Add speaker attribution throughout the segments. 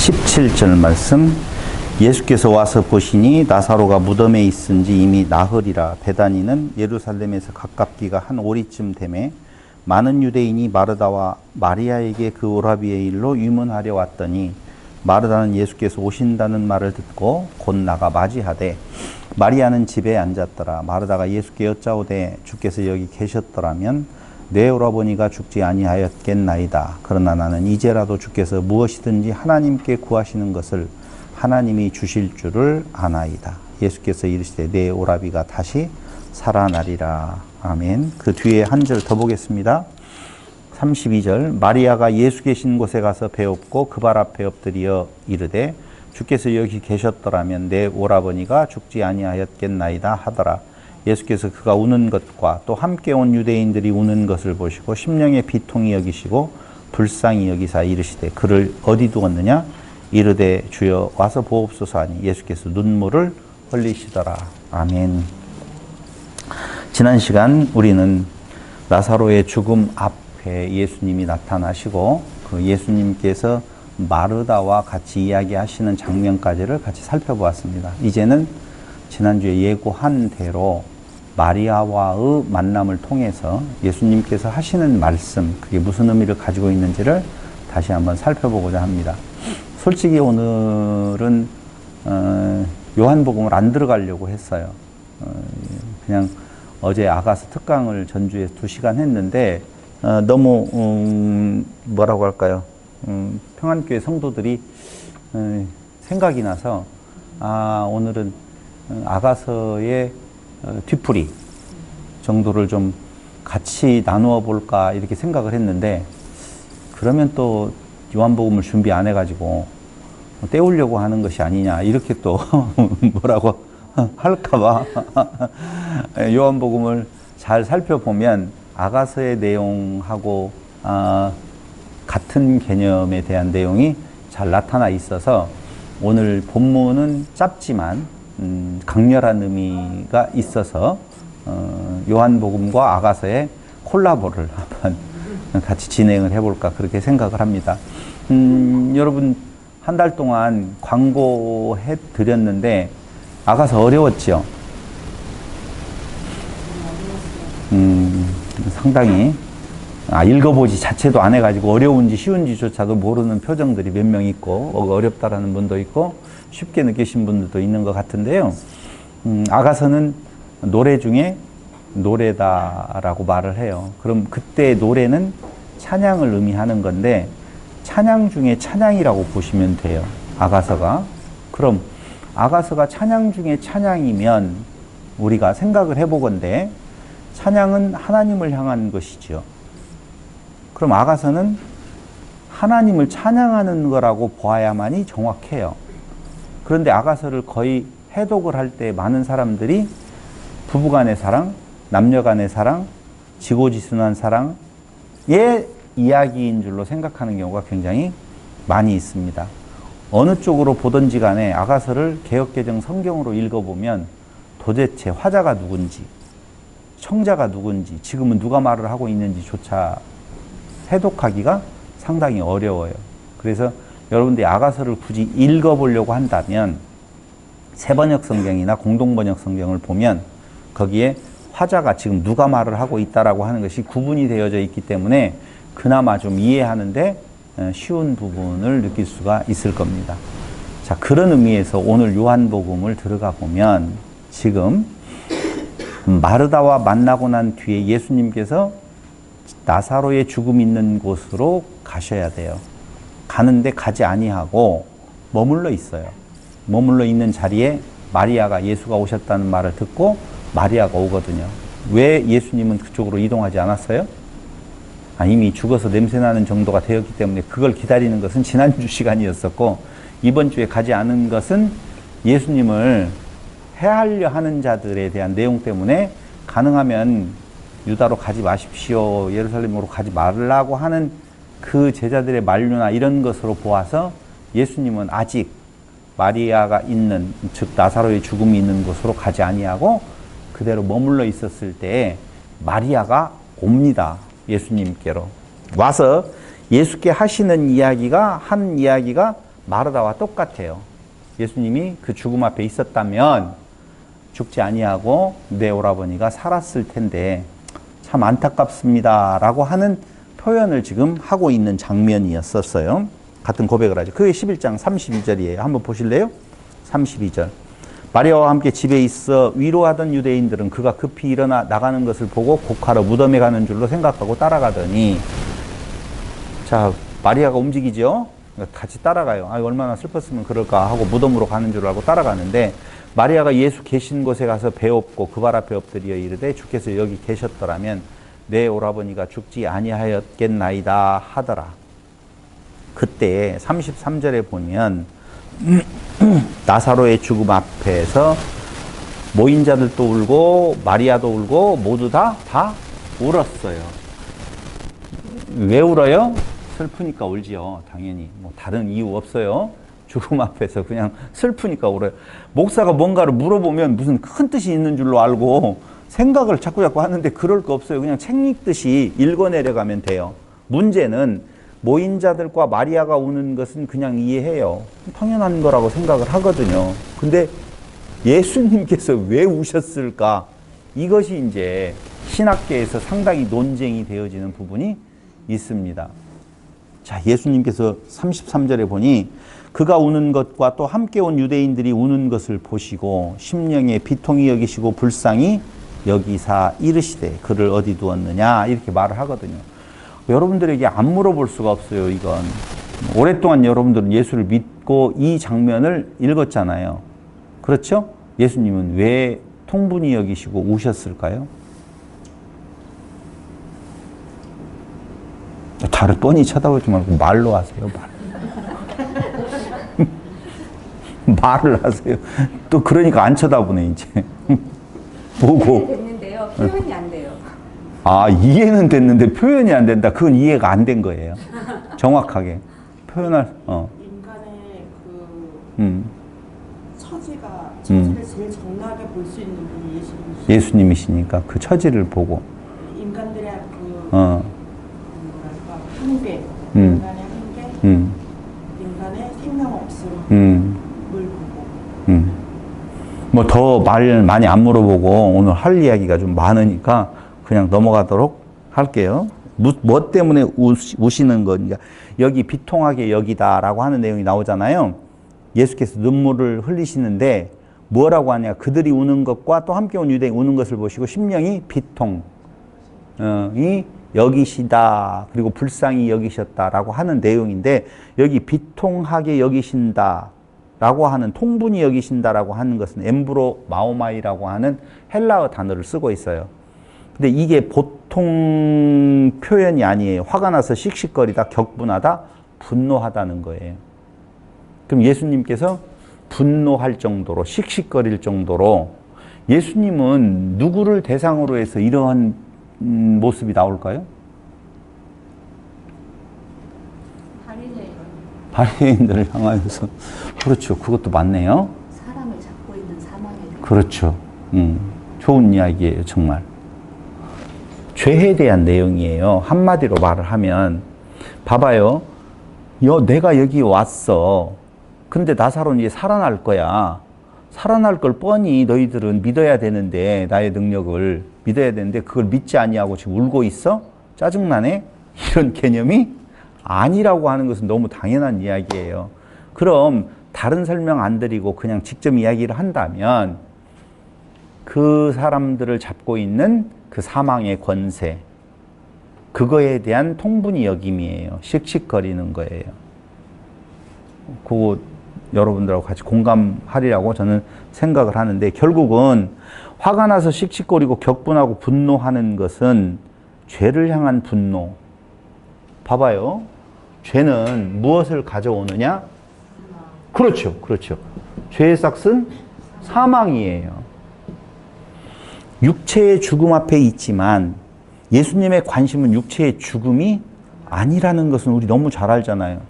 Speaker 1: 17절 말씀. 예수께서 와서 보시니 나사로가 무덤에 있은지 이미 나흘이라. 베다니는 예루살렘에서 가깝기가 한 오리쯤 되매 많은 유대인이 마르다와 마리아에게 그 오라비의 일로 유문하려 왔더니 마르다는 예수께서 오신다는 말을 듣고 곧 나가 맞이하되 마리아는 집에 앉았더라. 마르다가 예수께 여짜오되 주께서 여기 계셨더라면 내 오라버니가 죽지 아니하였겠나이다. 그러나 나는 이제라도 주께서 무엇이든지 하나님께 구하시는 것을 하나님이 주실 줄을 아나이다. 예수께서 이르시되 내 오라비가 다시 살아나리라. 아멘. 그 뒤에 한 절 더 보겠습니다. 32절. 마리아가 예수 계신 곳에 가서 배웁고 그 발 앞에 엎드려 이르되 주께서 여기 계셨더라면 내 오라버니가 죽지 아니하였겠나이다 하더라. 예수께서 그가 우는 것과 또 함께 온 유대인들이 우는 것을 보시고 심령의 비통이 여기시고 불쌍히 여기사 이르시되 그를 어디 두었느냐? 이르되 주여 와서 보옵소서 하니 예수께서 눈물을 흘리시더라. 아멘. 지난 시간 우리는 나사로의 죽음 앞에 예수님이 나타나시고 그 예수님께서 마르다와 같이 이야기하시는 장면까지를 같이 살펴보았습니다. 이제는 지난주에 예고한 대로 마리아와의 만남을 통해서 예수님께서 하시는 말씀, 그게 무슨 의미를 가지고 있는지를 다시 한번 살펴보고자 합니다. 솔직히 오늘은 요한복음을 안 들어가려고 했어요. 그냥 어제 아가서 특강을 전주에 2시간 했는데 너무 뭐라고 할까요? 평안교회 성도들이 생각이 나서 오늘은 아가서의 뒤풀이 정도를 좀 같이 나누어 볼까 이렇게 생각을 했는데 그러면 또 요한복음을 준비 안 해가지고 때우려고 하는 것이 아니냐 이렇게 또 뭐라고 할까봐 요한복음을 잘 살펴보면 아가서의 내용하고 같은 개념에 대한 내용이 잘 나타나 있어서 오늘 본문은 짧지만 강렬한 의미가 있어서 요한복음과 아가서의 콜라보를 한번 같이 진행을 해볼까 그렇게 생각을 합니다. 여러분 한 달 동안 광고해 드렸는데 아가서 어려웠죠? 상당히 읽어보지 자체도 안 해가지고 어려운지 쉬운지조차도 모르는 표정들이 몇 명 있고 어렵다라는 분도 있고 쉽게 느끼신 분들도 있는 것 같은데요. 아가서는 노래 중에 노래다라고 말을 해요. 그럼 그때 노래는 찬양을 의미하는 건데 찬양 중에 찬양이라고 보시면 돼요. 아가서가. 그럼 아가서가 찬양 중에 찬양이면 우리가 생각을 해보건대 찬양은 하나님을 향한 것이죠. 그럼 아가서는 하나님을 찬양하는 거라고 보아야만이 정확해요. 그런데 아가서를 거의 해독을 할 때 많은 사람들이 부부간의 사랑, 남녀간의 사랑, 지고지순한 사랑의 이야기인 줄로 생각하는 경우가 굉장히 많이 있습니다. 어느 쪽으로 보든지 간에 아가서를 개역개정 성경으로 읽어보면 도대체 화자가 누군지, 청자가 누군지, 지금은 누가 말을 하고 있는지조차 해독하기가 상당히 어려워요. 그래서 여러분들이 아가서를 굳이 읽어보려고 한다면 새번역 성경이나 공동번역 성경을 보면 거기에 화자가 지금 누가 말을 하고 있다라고 하는 것이 구분이 되어져 있기 때문에 그나마 좀 이해하는데 쉬운 부분을 느낄 수가 있을 겁니다. 자, 그런 의미에서 오늘 요한복음을 들어가 보면 지금 마르다와 만나고 난 뒤에 예수님께서 나사로의 죽음 있는 곳으로 가셔야 돼요. 가는데 가지 아니하고 머물러 있어요. 머물러 있는 자리에 마리아가 예수가 오셨다는 말을 듣고 마리아가 오거든요. 왜 예수님은 그쪽으로 이동하지 않았어요? 이미 죽어서 냄새나는 정도가 되었기 때문에 그걸 기다리는 것은 지난주 시간이었었고 이번 주에 가지 않은 것은 예수님을 해하려 하는 자들에 대한 내용 때문에 가능하면 유다로 가지 마십시오. 예루살렘으로 가지 말라고 하는 그 제자들의 만류나 이런 것으로 보아서 예수님은 아직 마리아가 있는, 즉 나사로의 죽음이 있는 곳으로 가지 아니하고 그대로 머물러 있었을 때 마리아가 옵니다. 예수님께로 와서 예수께 하시는 이야기가 한 이야기가 마르다와 똑같아요. 예수님이 그 죽음 앞에 있었다면 죽지 아니하고 내 오라버니가 살았을 텐데 참 안타깝습니다 라고 하는 표현을 지금 하고 있는 장면이었었어요. 같은 고백을 하죠. 그게 11장 32절이에요. 한번 보실래요? 32절. 마리아와 함께 집에 있어 위로하던 유대인들은 그가 급히 일어나 나가는 것을 보고 곡하러 무덤에 가는 줄로 생각하고 따라가더니, 자, 마리아가 움직이죠? 같이 따라가요. 아, 얼마나 슬펐으면 그럴까 하고 무덤으로 가는 줄 알고 따라가는데, 마리아가 예수 계신 곳에 가서 배엎고 그 발 앞에 엎드려 이르되 주께서 여기 계셨더라면 내 오라버니가 죽지 아니하였겠나이다 하더라. 그때 33절에 보면 나사로의 죽음 앞에서 모인 자들도 울고 마리아도 울고 모두 다 울었어요. 왜 울어요? 슬프니까 울지요. 당연히 뭐 다른 이유 없어요. 죽음 앞에서 그냥 슬프니까 울어요. 목사가 뭔가를 물어보면 무슨 큰 뜻이 있는 줄로 알고 생각을 자꾸 하는데 그럴 거 없어요. 그냥 책 읽듯이 읽어내려가면 돼요. 문제는 모인 자들과 마리아가 우는 것은 그냥 이해해요. 당연한 거라고 생각을 하거든요. 근데 예수님께서 왜 우셨을까? 이것이 이제 신학계에서 상당히 논쟁이 되어지는 부분이 있습니다. 자, 예수님께서 33절에 보니 그가 우는 것과 또 함께 온 유대인들이 우는 것을 보시고 심령에 비통히 여기시고 불쌍히 여기사 이르시되 그를 어디 두었느냐 이렇게 말을 하거든요. 여러분들에게 안 물어볼 수가 없어요. 이건 오랫동안 여러분들은 예수를 믿고 이 장면을 읽었잖아요. 그렇죠? 예수님은 왜 통분히 여기시고 우셨을까요? 다른 뻔히 쳐다보지 말고 말로 하세요. 말을 하세요. 또 그러니까 안 쳐다보네 이제. 보고.
Speaker 2: 됐는데요. 표현이 안 돼요.
Speaker 1: 아, 이해는 됐는데 표현이 안 된다. 그건 이해가 안 된 거예요. 정확하게 표현할.
Speaker 3: 인간의 그 처지를 제일 정확하게 볼 수 있는 분이
Speaker 1: 예수님이시니까 그 처지를 보고.
Speaker 3: 인간들의 그 뭐랄까 한계, 인간의 한계, 인간의 생명 없음을 보고.
Speaker 1: 뭐 더 말 많이 안 물어보고 오늘 할 이야기가 좀 많으니까 그냥 넘어가도록 할게요. 뭐 때문에 우시는 거냐. 여기 비통하게 여기다라고 하는 내용이 나오잖아요. 예수께서 눈물을 흘리시는데 뭐라고 하냐. 그들이 우는 것과 또 함께 온 유대인이 우는 것을 보시고 심령이 비통이 여기시다. 그리고 불쌍히 여기셨다라고 하는 내용인데 여기 비통하게 여기신다. 라고 하는 통분히 여기신다라고 하는 것은 엠브로 마오마이라고 하는 헬라어 단어를 쓰고 있어요. 근데 이게 보통 표현이 아니에요. 화가 나서 씩씩거리다, 격분하다, 분노하다는 거예요. 그럼 예수님께서 분노할 정도로, 씩씩거릴 정도로 예수님은 누구를 대상으로 해서 이러한 모습이 나올까요? 바리새인들을 향하여서. 그렇죠. 그것도 맞네요.
Speaker 2: 사람을 잡고 있는 사망에
Speaker 1: 그렇죠. 좋은 이야기예요. 정말. 죄에 대한 내용이에요. 한마디로 말을 하면 봐봐요. 내가 여기 왔어. 근데 나사로는 이제 살아날 거야. 살아날 걸 뻔히 너희들은 믿어야 되는데 나의 능력을 믿어야 되는데 그걸 믿지 아니하고 지금 울고 있어? 짜증나네? 이런 개념이 아니라고 하는 것은 너무 당연한 이야기예요. 그럼 다른 설명 안 드리고 그냥 직접 이야기를 한다면 그 사람들을 잡고 있는 그 사망의 권세, 그거에 대한 통분히 여김이에요. 씩씩거리는 거예요. 그거 여러분들하고 같이 공감하리라고 저는 생각을 하는데 결국은 화가 나서 씩씩거리고 격분하고 분노하는 것은 죄를 향한 분노. 봐봐요. 죄는 무엇을 가져오느냐? 그렇죠. 그렇죠. 죄의 싹은 사망이에요. 육체의 죽음 앞에 있지만 예수님의 관심은 육체의 죽음이 아니라는 것은 우리 너무 잘 알잖아요.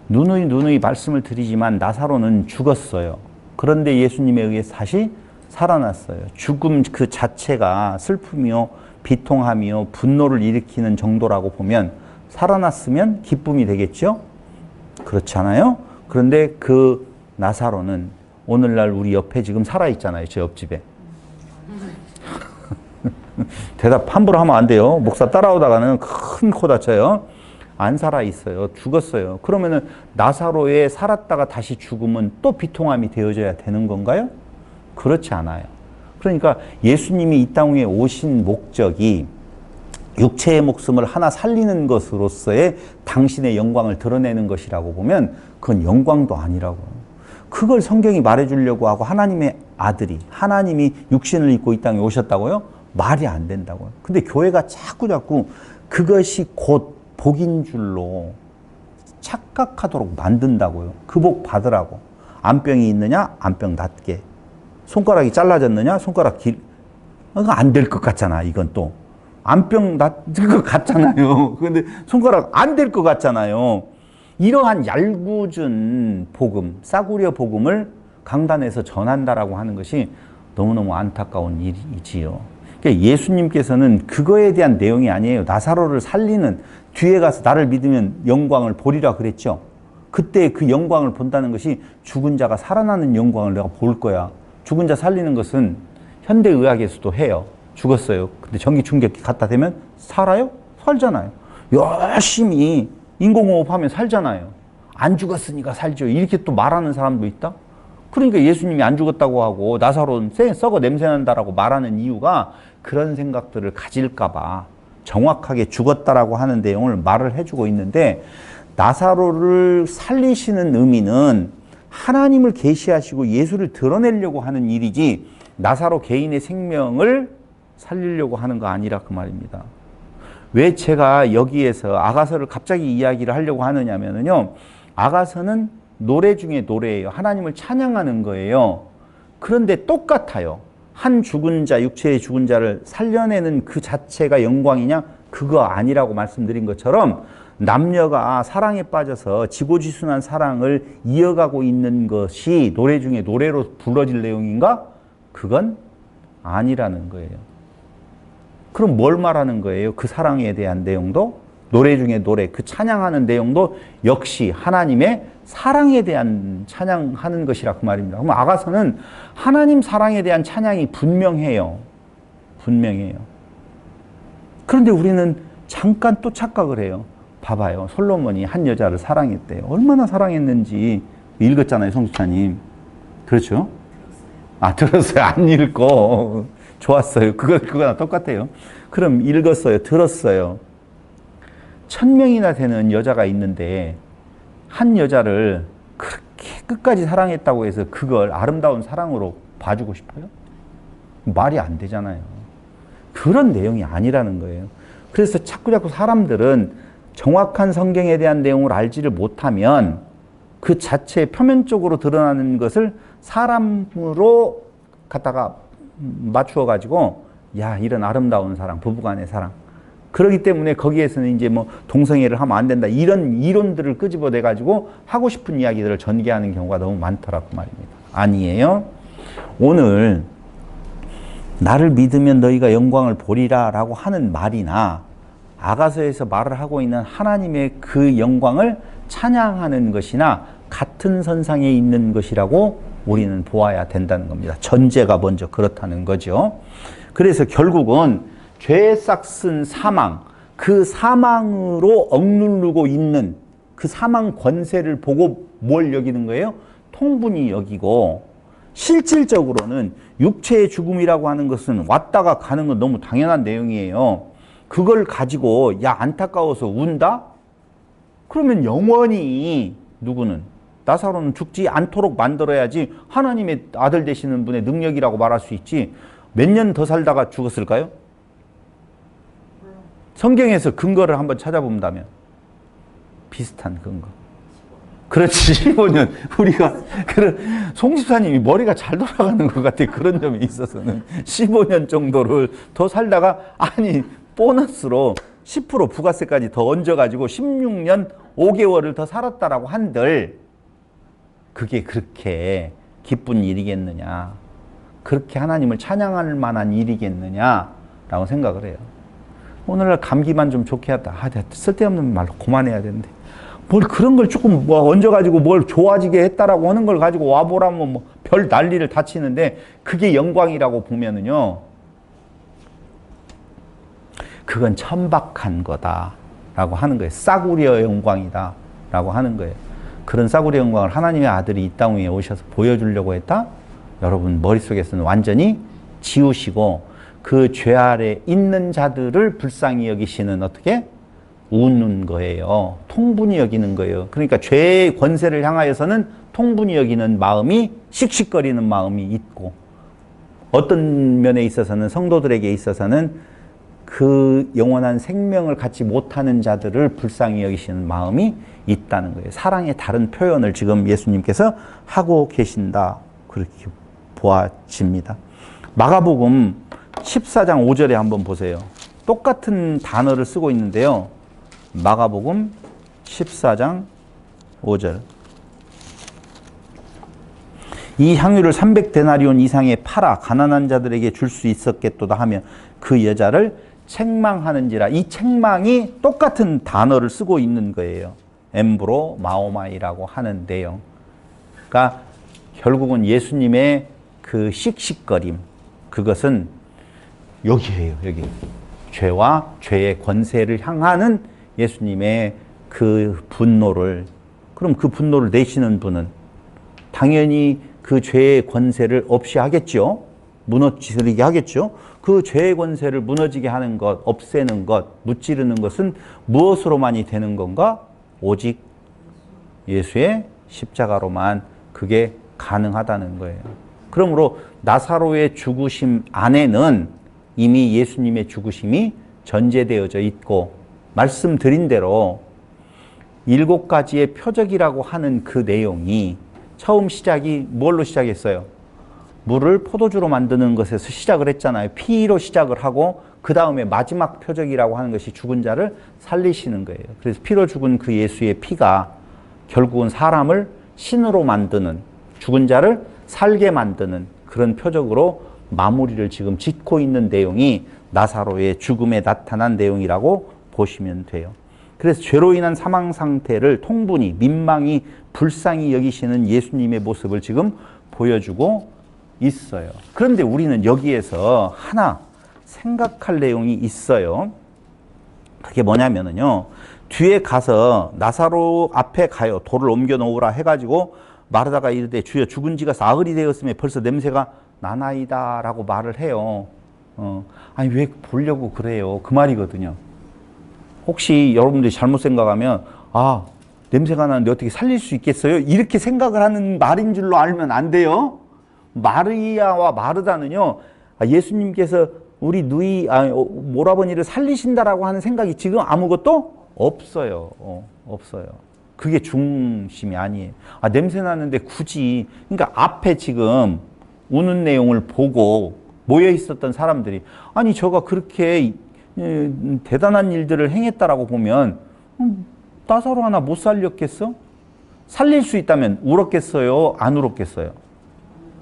Speaker 1: 누누이 말씀을 드리지만 나사로는 죽었어요. 그런데 예수님에 의해 다시 살아났어요. 죽음 그 자체가 슬픔이요, 비통함이요, 분노를 일으키는 정도라고 보면 살아났으면 기쁨이 되겠죠? 그렇지 않아요? 그런데 그 나사로는 오늘날 우리 옆에 지금 살아있잖아요. 제 옆집에. 대답 함부로 하면 안 돼요. 목사 따라오다가는 큰 코 다쳐요. 안 살아있어요. 죽었어요. 그러면은 나사로에 살았다가 다시 죽으면 또 비통함이 되어져야 되는 건가요? 그렇지 않아요. 그러니까 예수님이 이 땅에 오신 목적이 육체의 목숨을 하나 살리는 것으로서의 당신의 영광을 드러내는 것이라고 보면 그건 영광도 아니라고. 그걸 성경이 말해주려고 하고 하나님의 아들이, 하나님이 육신을 입고 이 땅에 오셨다고요? 말이 안 된다고요. 근데 교회가 자꾸 그것이 곧 복인 줄로 착각하도록 만든다고요. 그 복 받으라고. 안병이 있느냐? 안병 낫게. 손가락이 잘라졌느냐? 손가락 그거 안 될 것 같잖아. 이건 또. 안병 낫을 것 같잖아요. 근데 손가락 안 될 것 같잖아요. 이러한 얄궂은 복음, 싸구려 복음을 강단에서 전한다라고 하는 것이 너무너무 안타까운 일이지요. 그러니까 예수님께서는 그거에 대한 내용이 아니에요. 나사로를 살리는, 뒤에 가서 나를 믿으면 영광을 보리라 그랬죠. 그때 그 영광을 본다는 것이 죽은 자가 살아나는 영광을 내가 볼 거야. 죽은 자 살리는 것은 현대의학에서도 해요. 죽었어요. 근데 전기 충격기 갖다 대면 살아요? 살잖아요. 열심히 인공호흡하면 살잖아요. 안 죽었으니까 살죠. 이렇게 또 말하는 사람도 있다? 그러니까 예수님이 안 죽었다고 하고 나사로는 썩어 냄새난다라고 말하는 이유가 그런 생각들을 가질까 봐 정확하게 죽었다라고 하는 내용을 말을 해주고 있는데, 나사로를 살리시는 의미는 하나님을 계시하시고 예수를 드러내려고 하는 일이지 나사로 개인의 생명을 살리려고 하는 거 아니라 그 말입니다. 왜 제가 여기에서 아가서를 갑자기 이야기를 하려고 하느냐면요, 아가서는 노래 중에 노래예요. 하나님을 찬양하는 거예요. 그런데 똑같아요. 한 죽은 자, 육체의 죽은 자를 살려내는 그 자체가 영광이냐? 그거 아니라고 말씀드린 것처럼 남녀가 사랑에 빠져서 지고지순한 사랑을 이어가고 있는 것이 노래 중에 노래로 불러질 내용인가? 그건 아니라는 거예요. 그럼 뭘 말하는 거예요? 그 사랑에 대한 내용도, 노래 중에 노래, 그 찬양하는 내용도 역시 하나님의 사랑에 대한 찬양하는 것이라 그 말입니다. 그럼 아가서는 하나님 사랑에 대한 찬양이 분명해요. 분명해요. 그런데 우리는 잠깐 또 착각을 해요. 봐봐요. 솔로몬이 한 여자를 사랑했대요. 얼마나 사랑했는지 읽었잖아요, 성수차님. 그렇죠? 들었어요. 안 읽고. 좋았어요. 그거랑 똑같아요. 그럼 읽었어요. 들었어요. 1000명이나 되는 여자가 있는데 한 여자를 그렇게 끝까지 사랑했다고 해서 그걸 아름다운 사랑으로 봐주고 싶어요? 말이 안 되잖아요. 그런 내용이 아니라는 거예요. 그래서 자꾸 사람들은 정확한 성경에 대한 내용을 알지를 못하면 그 자체 표면적으로 드러나는 것을 사람으로 갖다가 맞추어 가지고, 야, 이런 아름다운 사랑, 부부간의 사랑. 그렇기 때문에 거기에서는 이제 뭐 동성애를 하면 안 된다, 이런 이론들을 끄집어내 가지고 하고 싶은 이야기들을 전개하는 경우가 너무 많더라고 말입니다. 아니에요. 오늘 나를 믿으면 너희가 영광을 보리라 라고 하는 말이나 아가서에서 말을 하고 있는 하나님의 그 영광을 찬양하는 것이나 같은 선상에 있는 것이라고 우리는 보아야 된다는 겁니다. 전제가 먼저 그렇다는 거죠. 그래서 결국은 죄에 싹슨 사망, 그 사망으로 억누르고 있는 그 사망 권세를 보고 뭘 여기는 거예요? 통분히 여기고, 실질적으로는 육체의 죽음이라고 하는 것은 왔다가 가는 건 너무 당연한 내용이에요. 그걸 가지고 야, 안타까워서 운다? 그러면 영원히 누구는? 나사로는 죽지 않도록 만들어야지 하나님의 아들 되시는 분의 능력이라고 말할 수 있지. 몇 년 더 살다가 죽었을까요? 성경에서 근거를 한번 찾아본다면 비슷한 근거. 그렇지, 15년. 우리가 송 집사님이 머리가 잘 돌아가는 것 같아. 그런 점에 있어서는 15년 정도를 더 살다가, 아니 보너스로 10% 부가세까지 더 얹어가지고 16년 5개월을 더 살았다라고 한들 그게 그렇게 기쁜 일이겠느냐, 그렇게 하나님을 찬양할 만한 일이겠느냐라고 생각을 해요. 오늘날 감기만 좀 좋게 하다. 쓸데없는 말로 그만해야 되는데 뭘 그런 걸 조금 뭐 얹어가지고 뭘 좋아지게 했다라고 하는 걸 가지고 와보라면 뭐 별 난리를 다 치는데 그게 영광이라고 보면은요. 그건 천박한 거다라고 하는 거예요. 싸구려 영광이다라고 하는 거예요. 그런 싸구려 영광을 하나님의 아들이 이 땅 위에 오셔서 보여주려고 했다? 여러분 머릿속에서는 완전히 지우시고 그 죄 아래 있는 자들을 불쌍히 여기시는 어떻게? 우는 거예요. 통분히 여기는 거예요. 그러니까 죄의 권세를 향하여서는 통분히 여기는 마음이 씩씩거리는 마음이 있고 어떤 면에 있어서는 성도들에게 있어서는 그 영원한 생명을 갖지 못하는 자들을 불쌍히 여기시는 마음이 있다는 거예요. 사랑의 다른 표현을 지금 예수님께서 하고 계신다. 그렇게 보아집니다. 마가복음 14장 5절에 한번 보세요. 똑같은 단어를 쓰고 있는데요. 마가복음 14장 5절. 이 향유를 300데나리온 이상에 팔아 가난한 자들에게 줄 수 있었겠도다 하며 그 여자를 책망하는지라. 이 책망이 똑같은 단어를 쓰고 있는 거예요. 엠브로 마오마이라고 하는데요. 그러니까 결국은 예수님의 그 씩씩거림, 그것은 여기에요. 여기. 죄와 죄의 권세를 향하는 예수님의 그 분노를, 그럼 그 분노를 내시는 분은 당연히 그 죄의 권세를 없이 하겠죠. 무너지게 하겠죠. 그 죄의 권세를 무너지게 하는 것, 없애는 것, 무찌르는 것은 무엇으로만이 되는 건가? 오직 예수의 십자가로만 그게 가능하다는 거예요. 그러므로 나사로의 죽으심 안에는 이미 예수님의 죽으심이 전제되어져 있고, 말씀드린 대로 7가지의 표적이라고 하는 그 내용이 처음 시작이 뭘로 시작했어요? 물을 포도주로 만드는 것에서 시작을 했잖아요. 피로 시작을 하고 그 다음에 마지막 표적이라고 하는 것이 죽은 자를 살리시는 거예요. 그래서 피로 죽은 그 예수의 피가 결국은 사람을 신으로 만드는, 죽은 자를 살게 만드는 그런 표적으로 마무리를 지금 짓고 있는 내용이 나사로의 죽음에 나타난 내용이라고 보시면 돼요. 그래서 죄로 인한 사망 상태를 통분히, 민망히, 불쌍히 여기시는 예수님의 모습을 지금 보여주고 있어요. 그런데 우리는 여기에서 하나 생각할 내용이 있어요. 그게 뭐냐면요. 뒤에 가서 나사로 앞에 가요. 돌을 옮겨 놓으라 해가지고 마르다가 이르되 주여 죽은 지가 사흘이 되었으며 벌써 냄새가 나나이다 라고 말을 해요. 아니 왜 보려고 그래요? 그 말이거든요. 혹시 여러분들이 잘못 생각하면 아 냄새가 나는데 어떻게 살릴 수 있겠어요? 이렇게 생각을 하는 말인 줄로 알면 안 돼요. 마리아와 마르다는요, 예수님께서 우리 누이 모라버니를 살리신다라고 하는 생각이 지금 아무것도 없어요. 없어요. 그게 중심이 아니에요. 냄새 나는데 굳이, 그러니까 앞에 지금 우는 내용을 보고 모여 있었던 사람들이 아니 저가 그렇게 대단한 일들을 행했다라고 보면 나사로 하나 못 살렸겠어? 살릴 수 있다면 울었겠어요? 안 울었겠어요?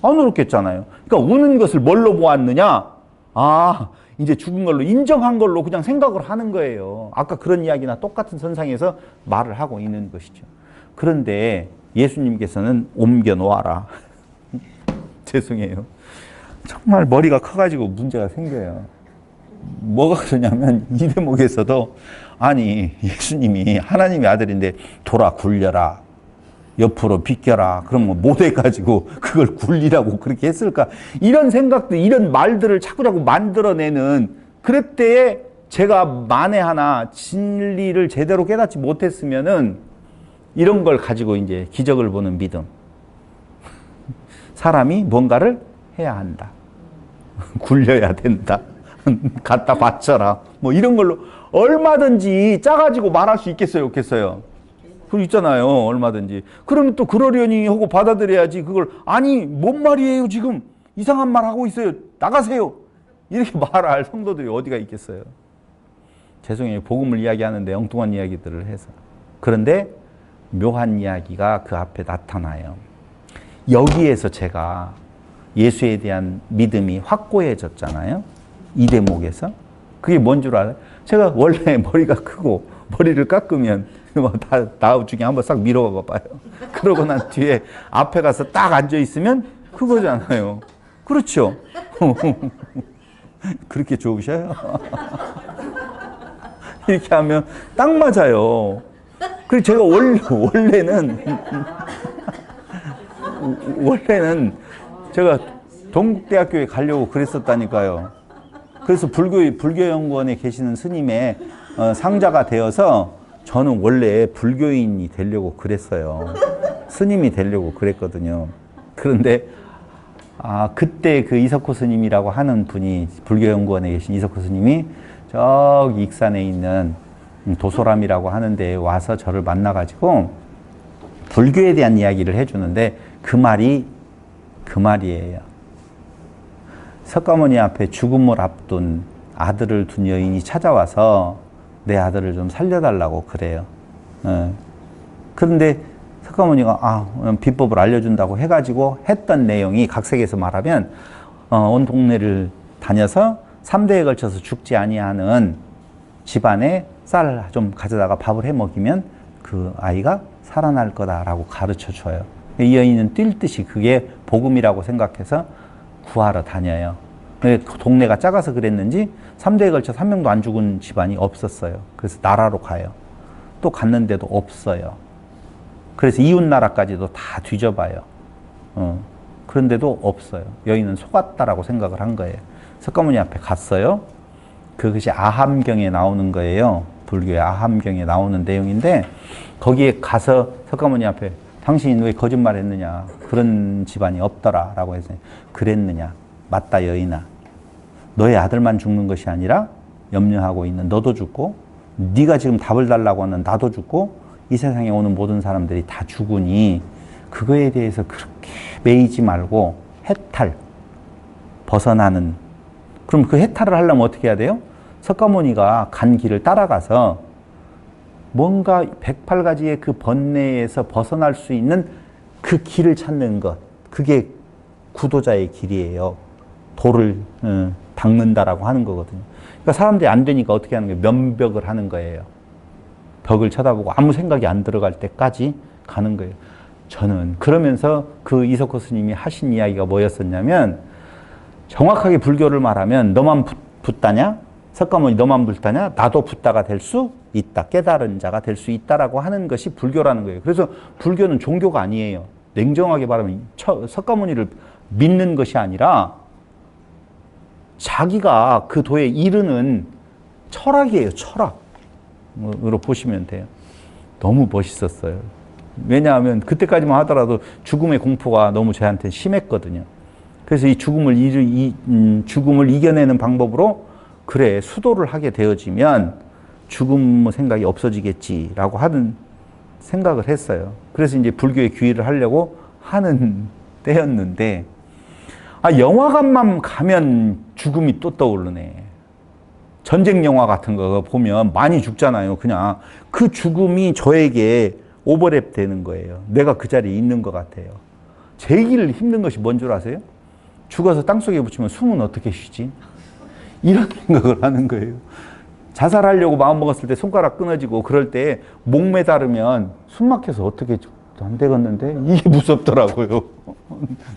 Speaker 1: 안 울었겠잖아요. 그러니까 우는 것을 뭘로 보았느냐? 이제 죽은 걸로, 인정한 걸로 그냥 생각을 하는 거예요. 아까 그런 이야기나 똑같은 선상에서 말을 하고 있는 것이죠. 그런데 예수님께서는 옮겨 놓아라. 죄송해요. 정말 머리가 커가지고 문제가 생겨요. 뭐가 그러냐면 이 대목에서도 아니 예수님이 하나님의 아들인데 돌아 굴려라, 옆으로 비껴라, 그럼 뭐 못해가지고 그걸 굴리라고 그렇게 했을까? 이런 생각들, 이런 말들을 자꾸자꾸 만들어내는, 그랬대에 제가 만에 하나 진리를 제대로 깨닫지 못했으면은 이런 걸 가지고 이제 기적을 보는 믿음. 사람이 뭔가를 해야 한다. 굴려야 된다. 갖다 바쳐라. 뭐 이런 걸로 얼마든지 짜가지고 말할 수 있겠어요, 없겠어요? 그거 있잖아요, 얼마든지. 그러면 또 그러려니 하고 받아들여야지. 그걸 아니 뭔 말이에요 지금, 이상한 말 하고 있어요, 나가세요, 이렇게 말할 성도들이 어디가 있겠어요. 죄송해요, 복음을 이야기하는데 엉뚱한 이야기들을 해서. 그런데 묘한 이야기가 그 앞에 나타나요. 여기에서 제가 예수에 대한 믿음이 확고해졌잖아요, 이 대목에서. 그게 뭔 줄 알아요? 제가 원래 머리가 크고 머리를 깎으면 나중에 한번 싹 밀어봐 봐요. 그러고 난 뒤에 앞에 가서 딱 앉아 있으면 그거잖아요. 그렇죠? 그렇게 좋으셔요? 이렇게 하면 딱 맞아요. 그리고 제가 원래는 제가 동국대학교에 가려고 그랬었다니까요. 그래서 불교연구원에 계시는 스님의 상자가 되어서 저는 원래 불교인이 되려고 그랬어요. 스님이 되려고 그랬거든요. 그런데 그때 그 이석호 스님이라고 하는 분이, 불교연구원에 계신 이석호 스님이 저기 익산에 있는 도소람이라고 하는 데에 와서 저를 만나가지고 불교에 대한 이야기를 해주는데 그 말이에요. 석가모니 앞에 죽음을 앞둔 아들을 둔 여인이 찾아와서 내 아들을 좀 살려달라고 그래요. 그런데 석가모니가 비법을 알려준다고 해가지고 했던 내용이, 각색에서 말하면 온 동네를 다녀서 3대에 걸쳐서 죽지 아니하는 집안에 쌀 좀 가져다가 밥을 해 먹이면 그 아이가 살아날 거다라고 가르쳐 줘요. 이 여인은 뛸 듯이 그게 복음이라고 생각해서 구하러 다녀요. 근데 동네가 작아서 그랬는지 3대에 걸쳐서 한 명도 안 죽은 집안이 없었어요. 그래서 나라로 가요. 또 갔는데도 없어요. 그래서 이웃 나라까지도 다 뒤져봐요. 그런데도 없어요. 여인은 속았다라고 생각을 한 거예요. 석가모니 앞에 갔어요. 그것이 아함경에 나오는 거예요. 불교의 아함경에 나오는 내용인데, 거기에 가서 석가모니 앞에 당신이 왜 거짓말 했느냐, 그런 집안이 없더라 라고 해서, 그랬느냐, 맞다 여인아, 너의 아들만 죽는 것이 아니라 염려하고 있는 너도 죽고, 네가 지금 답을 달라고 하는 나도 죽고, 이 세상에 오는 모든 사람들이 다 죽으니 그거에 대해서 그렇게 매이지 말고 해탈, 벗어나는. 그럼 그 해탈을 하려면 어떻게 해야 돼요? 석가모니가 간 길을 따라가서 뭔가 108가지의 그 번뇌에서 벗어날 수 있는 그 길을 찾는 것, 그게 구도자의 길이에요. 도를 닦는다라고 하는 거거든요. 그러니까 사람들이 안 되니까 어떻게 하는 거예요? 면벽을 하는 거예요. 벽을 쳐다보고 아무 생각이 안 들어갈 때까지 가는 거예요. 저는 그러면서 그 이석호 스님이 하신 이야기가 뭐였었냐면, 정확하게 불교를 말하면 너만 붓다냐? 석가모니 너만 붓다냐? 나도 붓다가 될 수 있다. 깨달은 자가 될 수 있다라고 하는 것이 불교라는 거예요. 그래서 불교는 종교가 아니에요. 냉정하게 말하면 석가모니를 믿는 것이 아니라 자기가 그 도에 이르는 철학이에요. 철학으로 보시면 돼요. 너무 멋있었어요. 왜냐하면 그때까지만 하더라도 죽음의 공포가 너무 저한테는 심했거든요. 그래서 이 죽음을 이겨내는 방법으로, 그래, 수도를 하게 되어지면 죽음 생각이 없어지겠지라고 하는 생각을 했어요. 그래서 이제 불교에 귀의를 하려고 하는 때였는데, 영화관만 가면 죽음이 또 떠오르네. 전쟁 영화 같은 거 보면 많이 죽잖아요. 그냥 그 죽음이 저에게 오버랩 되는 거예요. 내가 그 자리에 있는 것 같아요. 제일 힘든 것이 뭔 줄 아세요? 죽어서 땅속에 붙이면 숨은 어떻게 쉬지? 이런 생각을 하는 거예요. 자살하려고 마음먹었을 때 손가락 끊어지고 그럴 때 목 매다르면 숨 막혀서 어떻게 안 되겠는데 이게 무섭더라고요.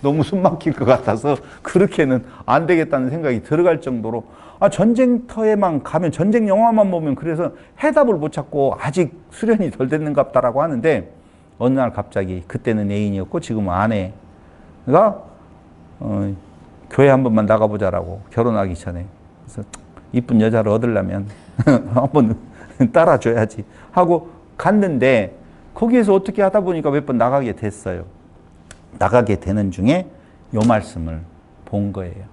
Speaker 1: 너무 숨 막힐 것 같아서 그렇게는 안 되겠다는 생각이 들어갈 정도로, 전쟁터에만 가면, 전쟁 영화만 보면 그래서 해답을 못 찾고 아직 수련이 덜 됐는갑다라고 하는데, 어느 날 갑자기, 그때는 애인이었고 지금은 아내가 교회 한 번만 나가보자라고, 결혼하기 전에. 그래서 이쁜 여자를 얻으려면 한번 따라줘야지 하고 갔는데, 거기에서 어떻게 하다 보니까 몇 번 나가게 됐어요. 나가게 되는 중에 요 말씀을 본 거예요.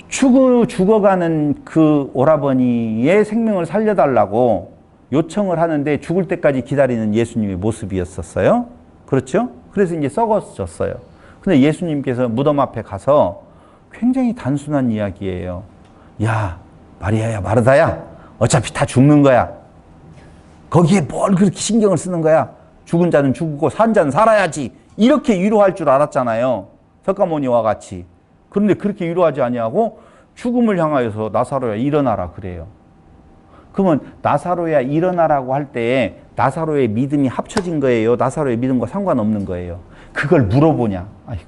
Speaker 1: 죽어가는 그 오라버니의 생명을 살려달라고 요청을 하는데 죽을 때까지 기다리는 예수님의 모습이었었어요. 그렇죠? 그래서 이제 썩어졌어요. 근데 예수님께서 무덤 앞에 가서 굉장히 단순한 이야기예요. 야, 마리아야, 마르다야, 어차피 다 죽는 거야. 거기에 뭘 그렇게 신경을 쓰는 거야? 죽은 자는 죽고 산 자는 살아야지. 이렇게 위로할 줄 알았잖아요. 석가모니와 같이. 그런데 그렇게 위로하지 아니하고 죽음을 향하여서 나사로야 일어나라 그래요. 그러면 나사로야 일어나라고 할 때 나사로의 믿음이 합쳐진 거예요? 나사로의 믿음과 상관없는 거예요? 그걸 물어보냐? 아이고,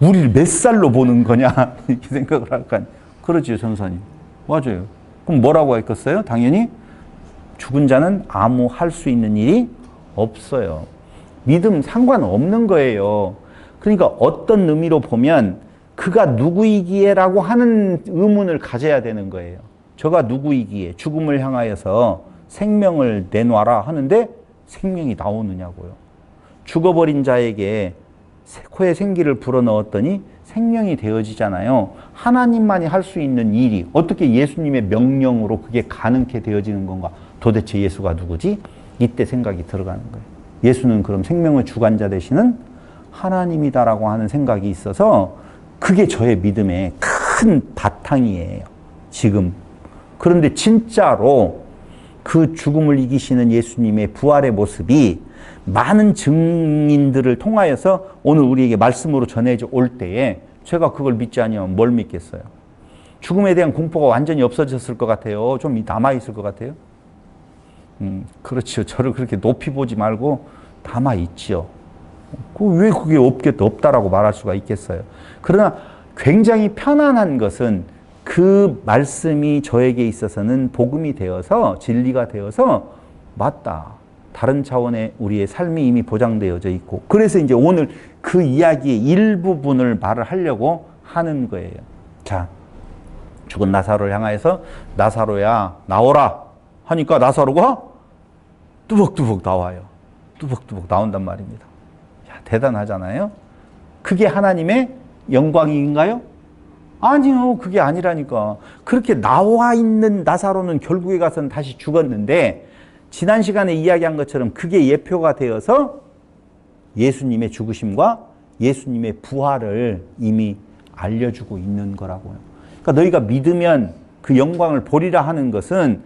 Speaker 1: 우리를 몇 살로 보는 거냐? 이렇게 생각을 할까? 그러지요, 전사님. 맞아요. 그럼 뭐라고 했겠어요? 당연히 죽은 자는 아무 할 수 있는 일이 없어요. 믿음 상관없는 거예요. 그러니까 어떤 의미로 보면 그가 누구이기에 라고 하는 의문을 가져야 되는 거예요. 저가 누구이기에 죽음을 향하여서 생명을 내놔라 하는데 생명이 나오느냐고요. 죽어버린 자에게 코에 생기를 불어넣었더니 생명이 되어지잖아요. 하나님만이 할 수 있는 일이 어떻게 예수님의 명령으로 그게 가능케 되어지는 건가? 도대체 예수가 누구지? 이때 생각이 들어가는 거예요. 예수는 그럼 생명의 주관자 되시는 하나님이다라고 하는 생각이 있어서 그게 저의 믿음의 큰 바탕이에요. 지금. 그런데 진짜로 그 죽음을 이기시는 예수님의 부활의 모습이 많은 증인들을 통하여서 오늘 우리에게 말씀으로 전해져 올 때에 제가 그걸 믿지 아니하면 뭘 믿겠어요? 죽음에 대한 공포가 완전히 없어졌을 것 같아요. 좀 남아있을 것 같아요. 그렇죠. 저를 그렇게 높이 보지 말고 남아있지요. 왜 그게 없다라고 말할 수가 있겠어요? 그러나 굉장히 편안한 것은 그 말씀이 저에게 있어서는 복음이 되어서 진리가 되어서 맞다. 다른 차원의 우리의 삶이 이미 보장되어져 있고 그래서 이제 오늘 그 이야기의 일부분을 말을 하려고 하는 거예요. 자, 죽은 나사로를 향하여서 나사로야 나오라 하니까 나사로가 뚜벅뚜벅 나와요. 뚜벅뚜벅 나온단 말입니다. 야, 대단하잖아요. 그게 하나님의 영광인가요? 아니요. 그게 아니라니까. 그렇게 나와 있는 나사로는 결국에 가서는 다시 죽었는데 지난 시간에 이야기한 것처럼 그게 예표가 되어서 예수님의 죽으심과 예수님의 부활을 이미 알려주고 있는 거라고요. 그러니까 너희가 믿으면 그 영광을 보리라 하는 것은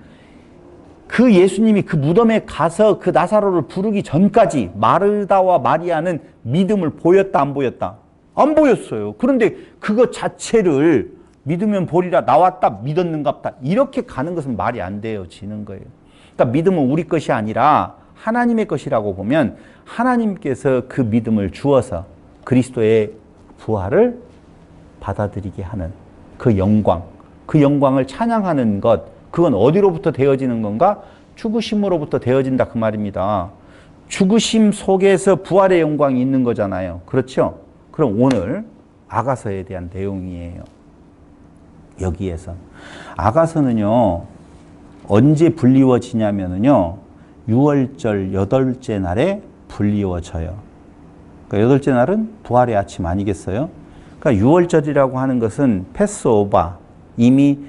Speaker 1: 그 예수님이 그 무덤에 가서 그 나사로를 부르기 전까지 마르다와 마리아는 믿음을 보였다 안 보였다? 안 보였어요. 그런데 그것 자체를 믿으면 보리라 나왔다 믿었는갑다 이렇게 가는 것은 말이 안 되어지는 거예요. 그러니까 믿음은 우리 것이 아니라 하나님의 것이라고 보면 하나님께서 그 믿음을 주어서 그리스도의 부활을 받아들이게 하는 그 영광, 그 영광을 찬양하는 것, 그건 어디로부터 되어지는 건가? 죽으심으로부터 되어진다 그 말입니다. 죽으심 속에서 부활의 영광이 있는 거잖아요. 그렇죠? 그럼 오늘 아가서에 대한 내용이에요. 여기에서. 아가서는요, 언제 불리워지냐면요, 6월절 8째 날에 불리워져요. 그러니까 8째 날은 부활의 아침 아니겠어요? 그러니까 6월절이라고 하는 것은 패스오바, 이미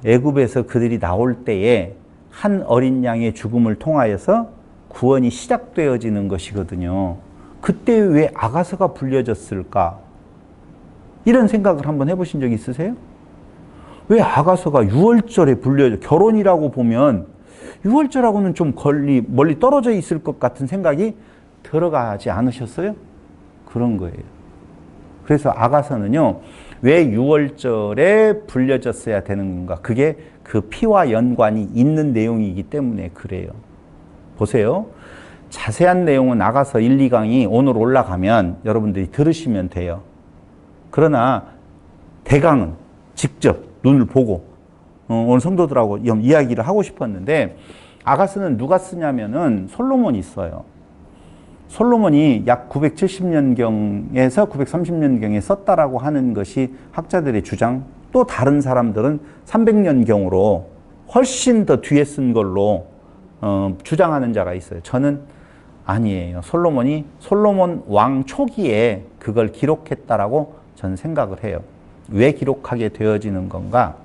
Speaker 1: 애굽에서 그들이 나올 때에 한 어린 양의 죽음을 통하여서 구원이 시작되어지는 것이거든요. 그때 왜 아가서가 불려졌을까? 이런 생각을 한번 해보신 적 있으세요? 왜 아가서가 6월절에 불려져? 결혼이라고 보면 6월절하고는 좀 멀리 떨어져 있을 것 같은 생각이 들어가지 않으셨어요? 그런 거예요. 그래서 아가서는요, 왜 6월절에 불려졌어야 되는 건가? 그게 그 피와 연관이 있는 내용이기 때문에 그래요. 보세요. 자세한 내용은 아가서 1, 2강이 오늘 올라가면 여러분들이 들으시면 돼요. 그러나 대강은 직접 눈을 보고 오늘 성도들하고 이야기를 하고 싶었는데 아가서는 누가 쓰냐면은 솔로몬이 써요. 솔로몬이 약 970년경에서 930년경에 썼다라고 하는 것이 학자들의 주장. 또 다른 사람들은 300년경으로 훨씬 더 뒤에 쓴 걸로 주장하는 자가 있어요. 저는 아니에요. 솔로몬 왕 초기에 그걸 기록했다라고 저는 생각을 해요. 왜 기록하게 되어지는 건가?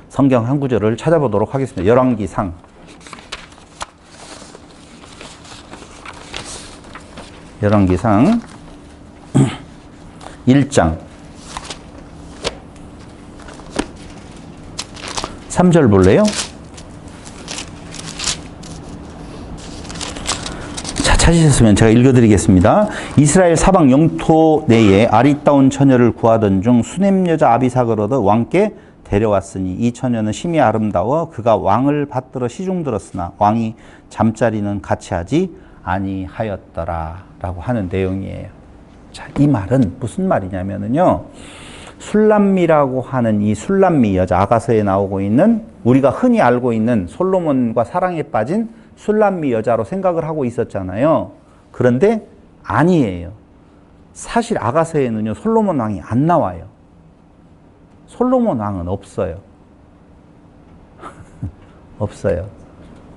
Speaker 1: 성경 한 구절을 찾아보도록 하겠습니다. 열왕기상. 열왕기상 1장 3절 볼래요? 자, 찾으셨으면 제가 읽어드리겠습니다. 이스라엘 사방 영토 내에 아리따운 처녀를 구하던 중 수냄 여자 아비삭을 얻어 왕께 데려왔으니 이 처녀는 심히 아름다워 그가 왕을 받들어 시중들었으나 왕이 잠자리는 같이 하지 아니하였더라 라고 하는 내용이에요. 자, 이 말은 무슨 말이냐면요, 술람미라고 하는 이 술람미 여자, 아가서에 나오고 있는 우리가 흔히 알고 있는 솔로몬과 사랑에 빠진 술람미 여자로 생각을 하고 있었잖아요. 그런데 아니에요. 사실 아가서에는요 솔로몬 왕이 안 나와요. 솔로몬 왕은 없어요. 없어요.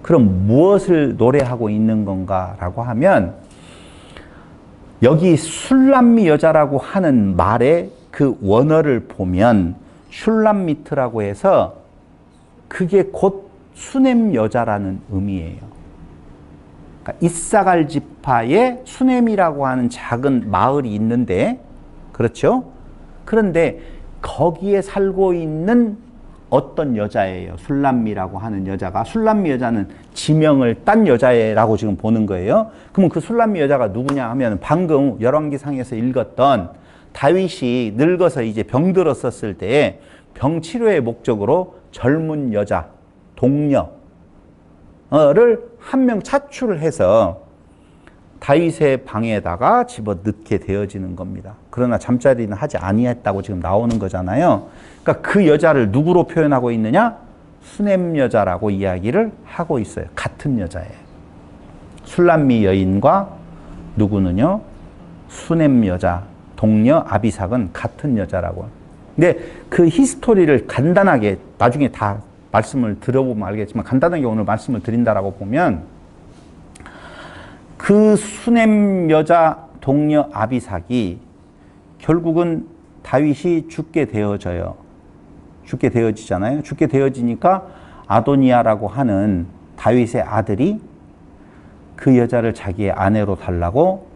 Speaker 1: 그럼 무엇을 노래하고 있는 건가라고 하면, 여기 술람미 여자라고 하는 말의 그 원어를 보면 슐람미트라고 해서 그게 곧 수넴 여자라는 의미예요. 그러니까 이사갈 지파에 수넴이라고 하는 작은 마을이 있는데, 그렇죠? 그런데 거기에 살고 있는 어떤 여자예요. 술람미라고 하는 여자가. 술람미 여자는 지명을 딴 여자라고 지금 보는 거예요. 그러면 그 술람미 여자가 누구냐 하면 방금 열왕기상에서 읽었던 다윗이 늙어서 이제 병들었었을 때에 병 치료의 목적으로 젊은 여자, 동녀를 한 명 차출을 해서 다윗의 방에다가 집어넣게 되어지는 겁니다. 그러나 잠자리는 하지 아니했다고 지금 나오는 거잖아요. 그러니까 그 여자를 누구로 표현하고 있느냐? 수넴 여자라고 이야기를 하고 있어요. 같은 여자예요. 술람미 여인과 누구는요? 수넴 여자, 동녀 아비삭은 같은 여자라고. 근데 그 히스토리를 간단하게 나중에 다 말씀을 들어보면 알겠지만 간단하게 오늘 말씀을 드린다라고 보면, 그 수넴 여자 동녀 아비삭이 결국은 다윗이 죽게 되어져요. 죽게 되어지잖아요. 죽게 되어지니까 아도니아라고 하는 다윗의 아들이 그 여자를 자기의 아내로 달라고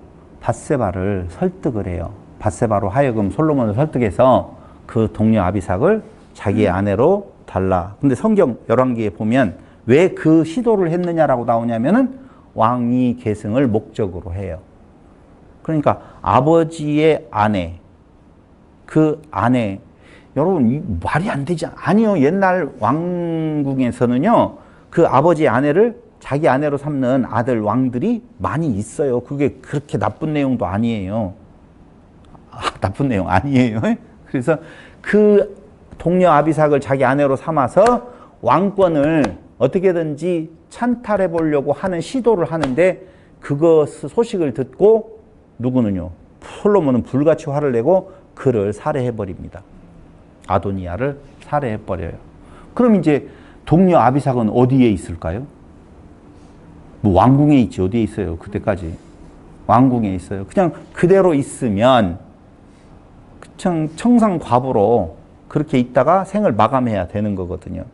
Speaker 1: 밧세바를 설득을 해요. 밧세바로 하여금 솔로몬을 설득해서 그 동료 아비삭을 자기의 아내로 달라. 근데 성경 열왕기에 보면 왜 그 시도를 했느냐라고 나오냐면은 왕위 계승을 목적으로 해요. 그러니까 아버지의 아내, 그 아내, 여러분 이 말이 안 되지 아니요. 옛날 왕궁에서는요 그 아버지의 아내를 자기 아내로 삼는 아들 왕들이 많이 있어요. 그게 그렇게 나쁜 내용도 아니에요. 나쁜 내용 아니에요. 그래서 그 동료 아비삭을 자기 아내로 삼아서 왕권을 어떻게든지 찬탈해 보려고 하는 시도를 하는데, 그것 소식을 듣고 누구는요? 솔로몬은 불같이 화를 내고 그를 살해해 버립니다. 아도니아를 살해해 버려요. 그럼 이제 동료 아비삭은 어디에 있을까요? 뭐 왕궁에 있지 어디에 있어요? 그때까지 왕궁에 있어요. 그냥 그대로 있으면 청상과부로 그렇게 있다가 생을 마감해야 되는 거거든요.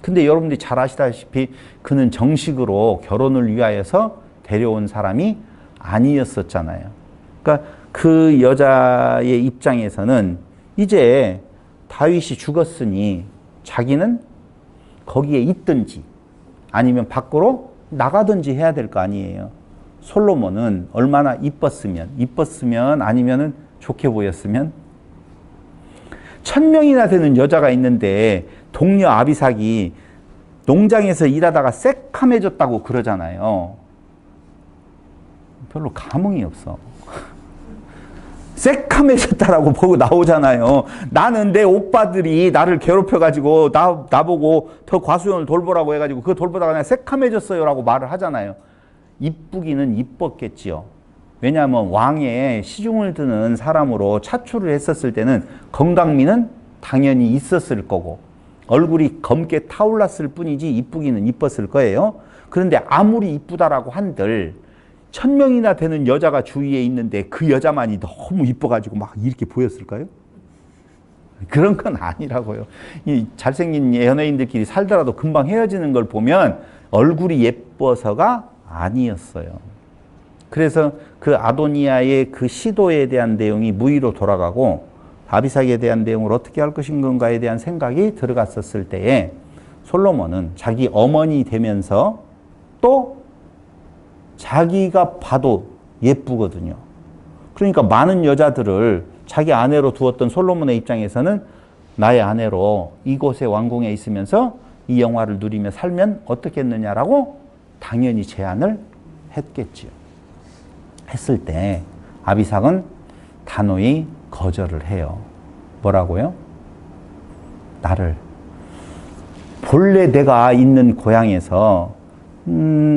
Speaker 1: 근데 여러분들이 잘 아시다시피 그는 정식으로 결혼을 위하여서 데려온 사람이 아니었었잖아요. 그러니까 그 여자의 입장에서는 이제 다윗이 죽었으니 자기는 거기에 있든지 아니면 밖으로 나가든지 해야 될 거 아니에요. 솔로몬은 얼마나 이뻤으면 아니면은 좋게 보였으면, 1000명이나 되는 여자가 있는데 동료 아비삭이 농장에서 일하다가 새카매졌다고 그러잖아요. 별로 감흥이 없어. 새카매졌다라고 보고 나오잖아요. 나는 내 오빠들이 나를 괴롭혀가지고 나보고 더 과수원을 돌보라고 해가지고 그거 돌보다가 그냥 새카매졌어요 라고 말을 하잖아요. 이쁘기는 이뻤겠지요. 왜냐하면 왕의 시중을 드는 사람으로 차출을 했었을 때는 건강미는 당연히 있었을 거고 얼굴이 검게 타올랐을 뿐이지 이쁘기는 이뻤을 거예요. 그런데 아무리 이쁘다라고 한들 1000명이나 되는 여자가 주위에 있는데 그 여자만이 너무 이뻐가지고 막 이렇게 보였을까요? 그런 건 아니라고요. 이 잘생긴 연예인들끼리 살더라도 금방 헤어지는 걸 보면 얼굴이 예뻐서가 아니었어요. 그래서 그 아도니아의 그 시도에 대한 내용이 무의로 돌아가고 아비삭에 대한 내용을 어떻게 할 것인가에 대한 생각이 들어갔었을 때에 솔로몬은 자기 어머니 되면서 또 자기가 봐도 예쁘거든요. 그러니까 많은 여자들을 자기 아내로 두었던 솔로몬의 입장에서는 나의 아내로 이곳의 왕궁에 있으면서 이 영화를 누리며 살면 어떻겠느냐라고 당연히 제안을 했겠지요. 했을 때 아비삭은 단호히 거절을 해요. 뭐라고요? 나를 본래 내가 있는 고향에서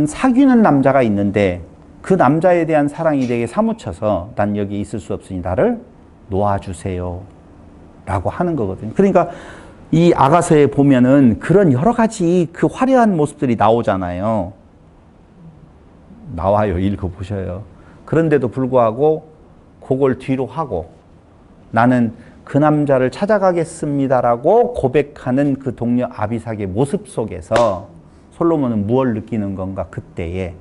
Speaker 1: 사귀는 남자가 있는데 그 남자에 대한 사랑이 내게 사무쳐서 난 여기 있을 수 없으니 나를 놓아주세요 라고 하는 거거든요. 그러니까 이 아가서에 보면은 그런 여러 가지 그 화려한 모습들이 나오잖아요. 나와요. 읽어보셔요. 그런데도 불구하고 그걸 뒤로 하고 나는 그 남자를 찾아가겠습니다라고 고백하는 그 동료 아비삭의 모습 속에서 솔로몬은 무엇을 느끼는 건가 그때에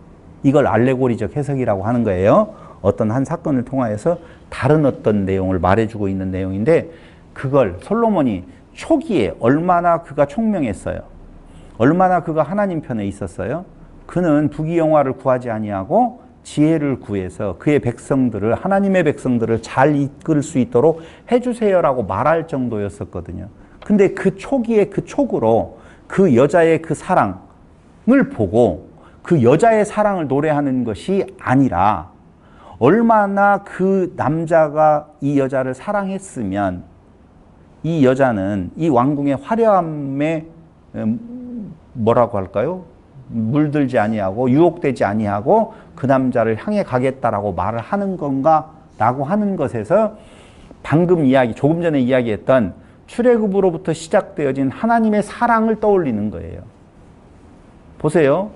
Speaker 1: 이걸 알레고리적 해석이라고 하는 거예요. 어떤 한 사건을 통하여서 다른 어떤 내용을 말해주고 있는 내용인데 그걸 솔로몬이 초기에 얼마나 그가 총명했어요. 얼마나 그가 하나님 편에 있었어요. 그는 부귀영화를 구하지 아니하고 지혜를 구해서 그의 백성들을 하나님의 백성들을 잘 이끌 수 있도록 해주세요라고 말할 정도였었거든요. 근데 그 초기에 그 촉으로 그 여자의 그 사랑을 보고 그 여자의 사랑을 노래하는 것이 아니라 얼마나 그 남자가 이 여자를 사랑했으면 이 여자는 이 왕궁의 화려함에 뭐라고 할까요? 물들지 아니하고 유혹되지 아니하고 그 남자를 향해 가겠다라고 말을 하는 건가 라고 하는 것에서 방금 이야기 조금 전에 이야기했던 출애굽으로부터 시작되어진 하나님의 사랑을 떠올리는 거예요. 보세요.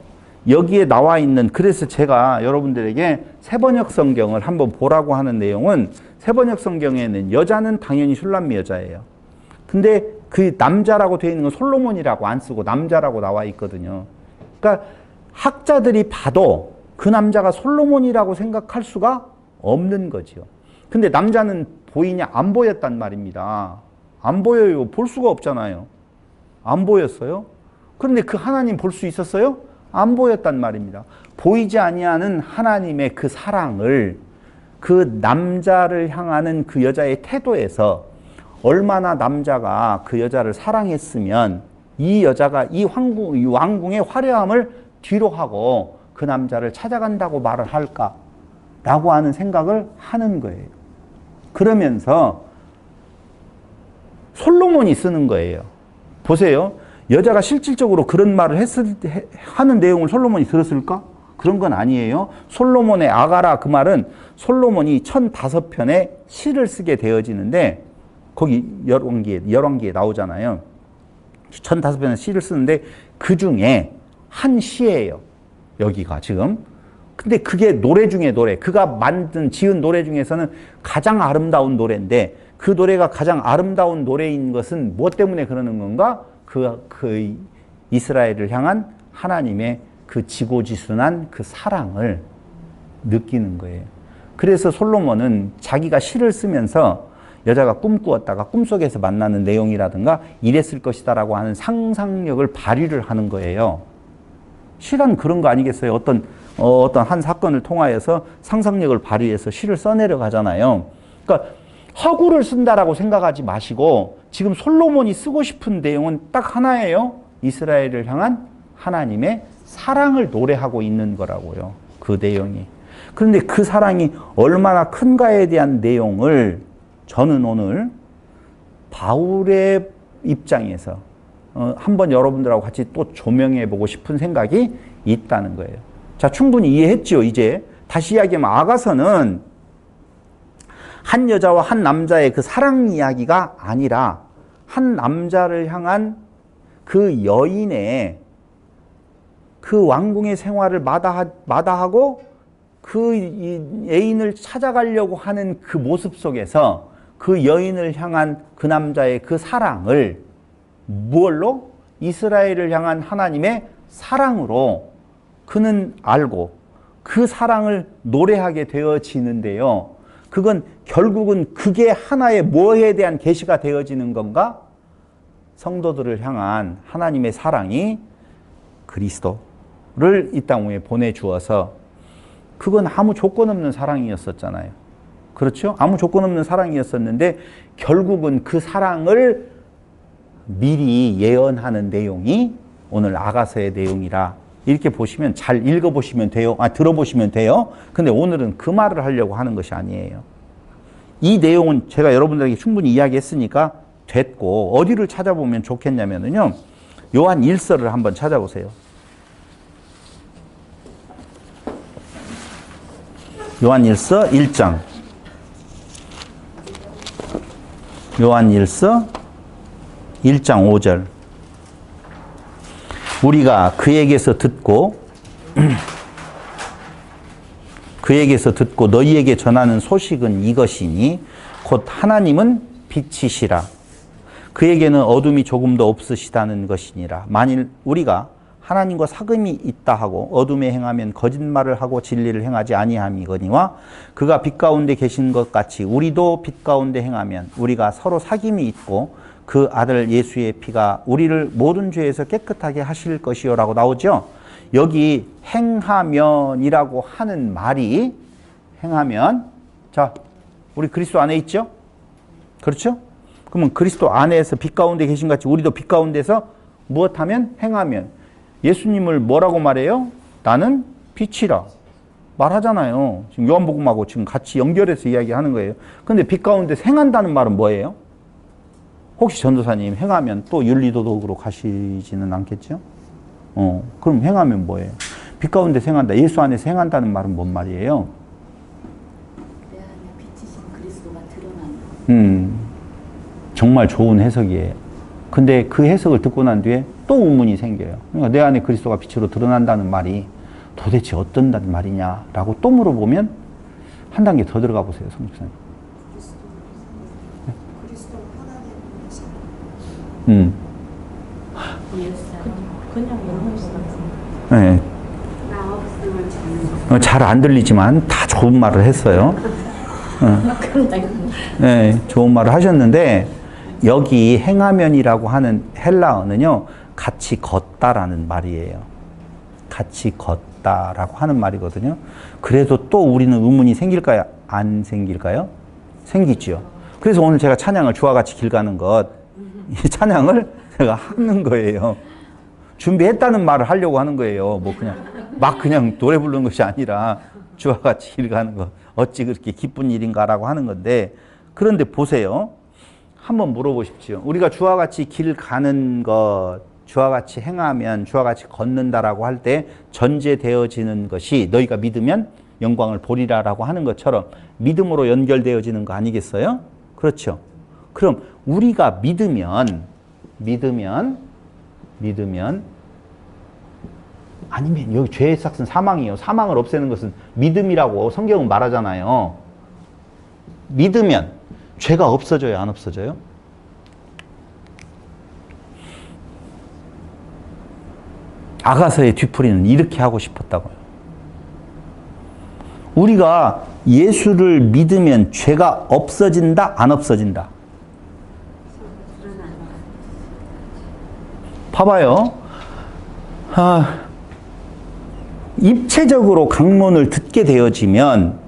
Speaker 1: 여기에 나와 있는 그래서 제가 여러분들에게 세번역 성경을 한번 보라고 하는 내용은 세번역 성경에는 여자는 당연히 슐람미 여자예요. 근데 그 남자라고 되어 있는 건 솔로몬이라고 안 쓰고 남자라고 나와 있거든요. 그러니까 학자들이 봐도 그 남자가 솔로몬이라고 생각할 수가 없는 거죠. 근데 남자는 보이냐? 안 보였단 말입니다. 안 보여요. 볼 수가 없잖아요. 안 보였어요. 그런데 그 하나님 볼 수 있었어요? 안 보였단 말입니다. 보이지 아니하는 하나님의 그 사랑을 그 남자를 향하는 그 여자의 태도에서 얼마나 남자가 그 여자를 사랑했으면 이 여자가 이 왕궁의 화려함을 뒤로 하고 그 남자를 찾아간다고 말을 할까라고 하는 생각을 하는 거예요. 그러면서 솔로몬이 쓰는 거예요. 보세요. 여자가 실질적으로 그런 말을 하는 내용을 솔로몬이 들었을까? 그런 건 아니에요. 솔로몬의 아가라 그 말은 솔로몬이 1005편의 시를 쓰게 되어지는데 거기 열왕기에 나오잖아요. 1005편의 시를 쓰는데 그 중에 한 시예요. 여기가 지금. 근데 그게 노래 중에 노래. 그가 지은 노래 중에서는 가장 아름다운 노래인데 그 노래가 가장 아름다운 노래인 것은 무엇 때문에 그러는 건가? 그 이스라엘을 향한 하나님의 그 지고지순한 그 사랑을 느끼는 거예요. 그래서 솔로몬은 자기가 시를 쓰면서 여자가 꿈꾸었다가 꿈속에서 만나는 내용이라든가 이랬을 것이다라고 하는 상상력을 발휘를 하는 거예요. 시란 그런 거 아니겠어요? 어떤 한 사건을 통하여서 상상력을 발휘해서 시를 써내려 가잖아요. 그러니까 허구를 쓴다라고 생각하지 마시고 지금 솔로몬이 쓰고 싶은 내용은 딱 하나예요. 이스라엘을 향한 하나님의 사랑을 노래하고 있는 거라고요. 그 내용이. 그런데 그 사랑이 얼마나 큰가에 대한 내용을 저는 오늘 바울의 입장에서 한번 여러분들하고 같이 또 조명해 보고 싶은 생각이 있다는 거예요. 자, 충분히 이해했죠, 이제. 다시 이야기하면 아가서는 한 여자와 한 남자의 그 사랑 이야기가 아니라 한 남자를 향한 그 여인의 그 왕궁의 생활을 마다하고 그 애인을 찾아가려고 하는 그 모습 속에서 그 여인을 향한 그 남자의 그 사랑을 무엇로? 이스라엘을 향한 하나님의 사랑으로 그는 알고 그 사랑을 노래하게 되어지는데요. 그건 결국은 그게 하나의 뭐에 대한 계시가 되어지는 건가? 성도들을 향한 하나님의 사랑이 그리스도를 이 땅 위에 보내주어서 그건 아무 조건 없는 사랑이었었잖아요. 그렇죠? 아무 조건 없는 사랑이었었는데 결국은 그 사랑을 미리 예언하는 내용이 오늘 아가서의 내용이라 이렇게 보시면 잘 읽어보시면 돼요. 들어보시면 돼요. 근데 오늘은 그 말을 하려고 하는 것이 아니에요. 이 내용은 제가 여러분들에게 충분히 이야기했으니까 됐고, 어디를 찾아보면 좋겠냐면요. 요한 1서를 한번 찾아보세요. 요한 1서 1장. 요한 1서 1장 5절. 우리가 그에게서 듣고 너희에게 전하는 소식은 이것이니 곧 하나님은 빛이시라. 그에게는 어둠이 조금도 없으시다는 것이니라. 만일 우리가 하나님과 사귐이 있다 하고 어둠에 행하면 거짓말을 하고 진리를 행하지 아니함이거니와 그가 빛 가운데 계신 것 같이 우리도 빛 가운데 행하면 우리가 서로 사귐이 있고 그 아들 예수의 피가 우리를 모든 죄에서 깨끗하게 하실 것이요라고 나오죠. 여기 행하면이라고 하는 말이 행하면, 자, 우리 그리스도 안에 있죠? 그렇죠? 그러면 그리스도 안에서 빛 가운데 계신 것 같이 우리도 빛 가운데서 무엇하면? 행하면. 예수님을 뭐라고 말해요? 나는 빛이라 말하잖아요. 지금 요한복음하고 지금 같이 연결해서 이야기하는 거예요. 근데 빛 가운데서 행한다는 말은 뭐예요? 혹시 전도사님 행하면 또 윤리도덕으로 가시지는 않겠죠? 그럼 행하면 뭐예요? 빛 가운데서 행한다. 예수 안에서 행한다는 말은 뭔 말이에요?
Speaker 2: 내 안에 빛이신 그리스도가 드러난다.
Speaker 1: 정말 좋은 해석이에요. 근데 그 해석을 듣고 난 뒤에 또 의문이 생겨요. 그러니까 내 안에 그리스도가 빛으로 드러난다는 말이 도대체 어떤 말이냐라고 또 물어보면 한 단계 더 들어가 보세요, 성직사님.
Speaker 3: 그리스도 하나님이신.
Speaker 2: 그냥 이런 거
Speaker 1: 네.
Speaker 2: 나 없음을 찾는
Speaker 1: 잘 안 들리지만 다 좋은 말을 했어요. 네, 좋은 말을 하셨는데 여기 행하면이라고 하는 헬라어는요, 같이 걷다라는 말이에요. 같이 걷다라고 하는 말이거든요. 그래도 또 우리는 의문이 생길까요? 안 생길까요? 생기죠. 그래서 오늘 제가 찬양을 주와 같이 길 가는 것, 이 찬양을 제가 하는 거예요. 준비했다는 말을 하려고 하는 거예요. 뭐 그냥 노래 부르는 것이 아니라 주와 같이 길 가는 것, 어찌 그렇게 기쁜 일인가라고 하는 건데, 그런데 보세요. 한번 물어보십시오. 우리가 주와 같이 길 가는 것, 주와 같이 행하면, 주와 같이 걷는다라고 할 때 전제되어지는 것이 너희가 믿으면 영광을 보리라라고 하는 것처럼 믿음으로 연결되어지는 거 아니겠어요? 그렇죠. 그럼 우리가 믿으면 아니면 여기 죄의 삭은 사망이에요. 사망을 없애는 것은 믿음이라고 성경은 말하잖아요. 믿으면 죄가 없어져요, 안 없어져요? 아가서의 뒤풀이는 이렇게 하고 싶었다고요. 우리가 예수를 믿으면 죄가 없어진다, 안 없어진다? 봐봐요. 입체적으로 강론을 듣게 되어지면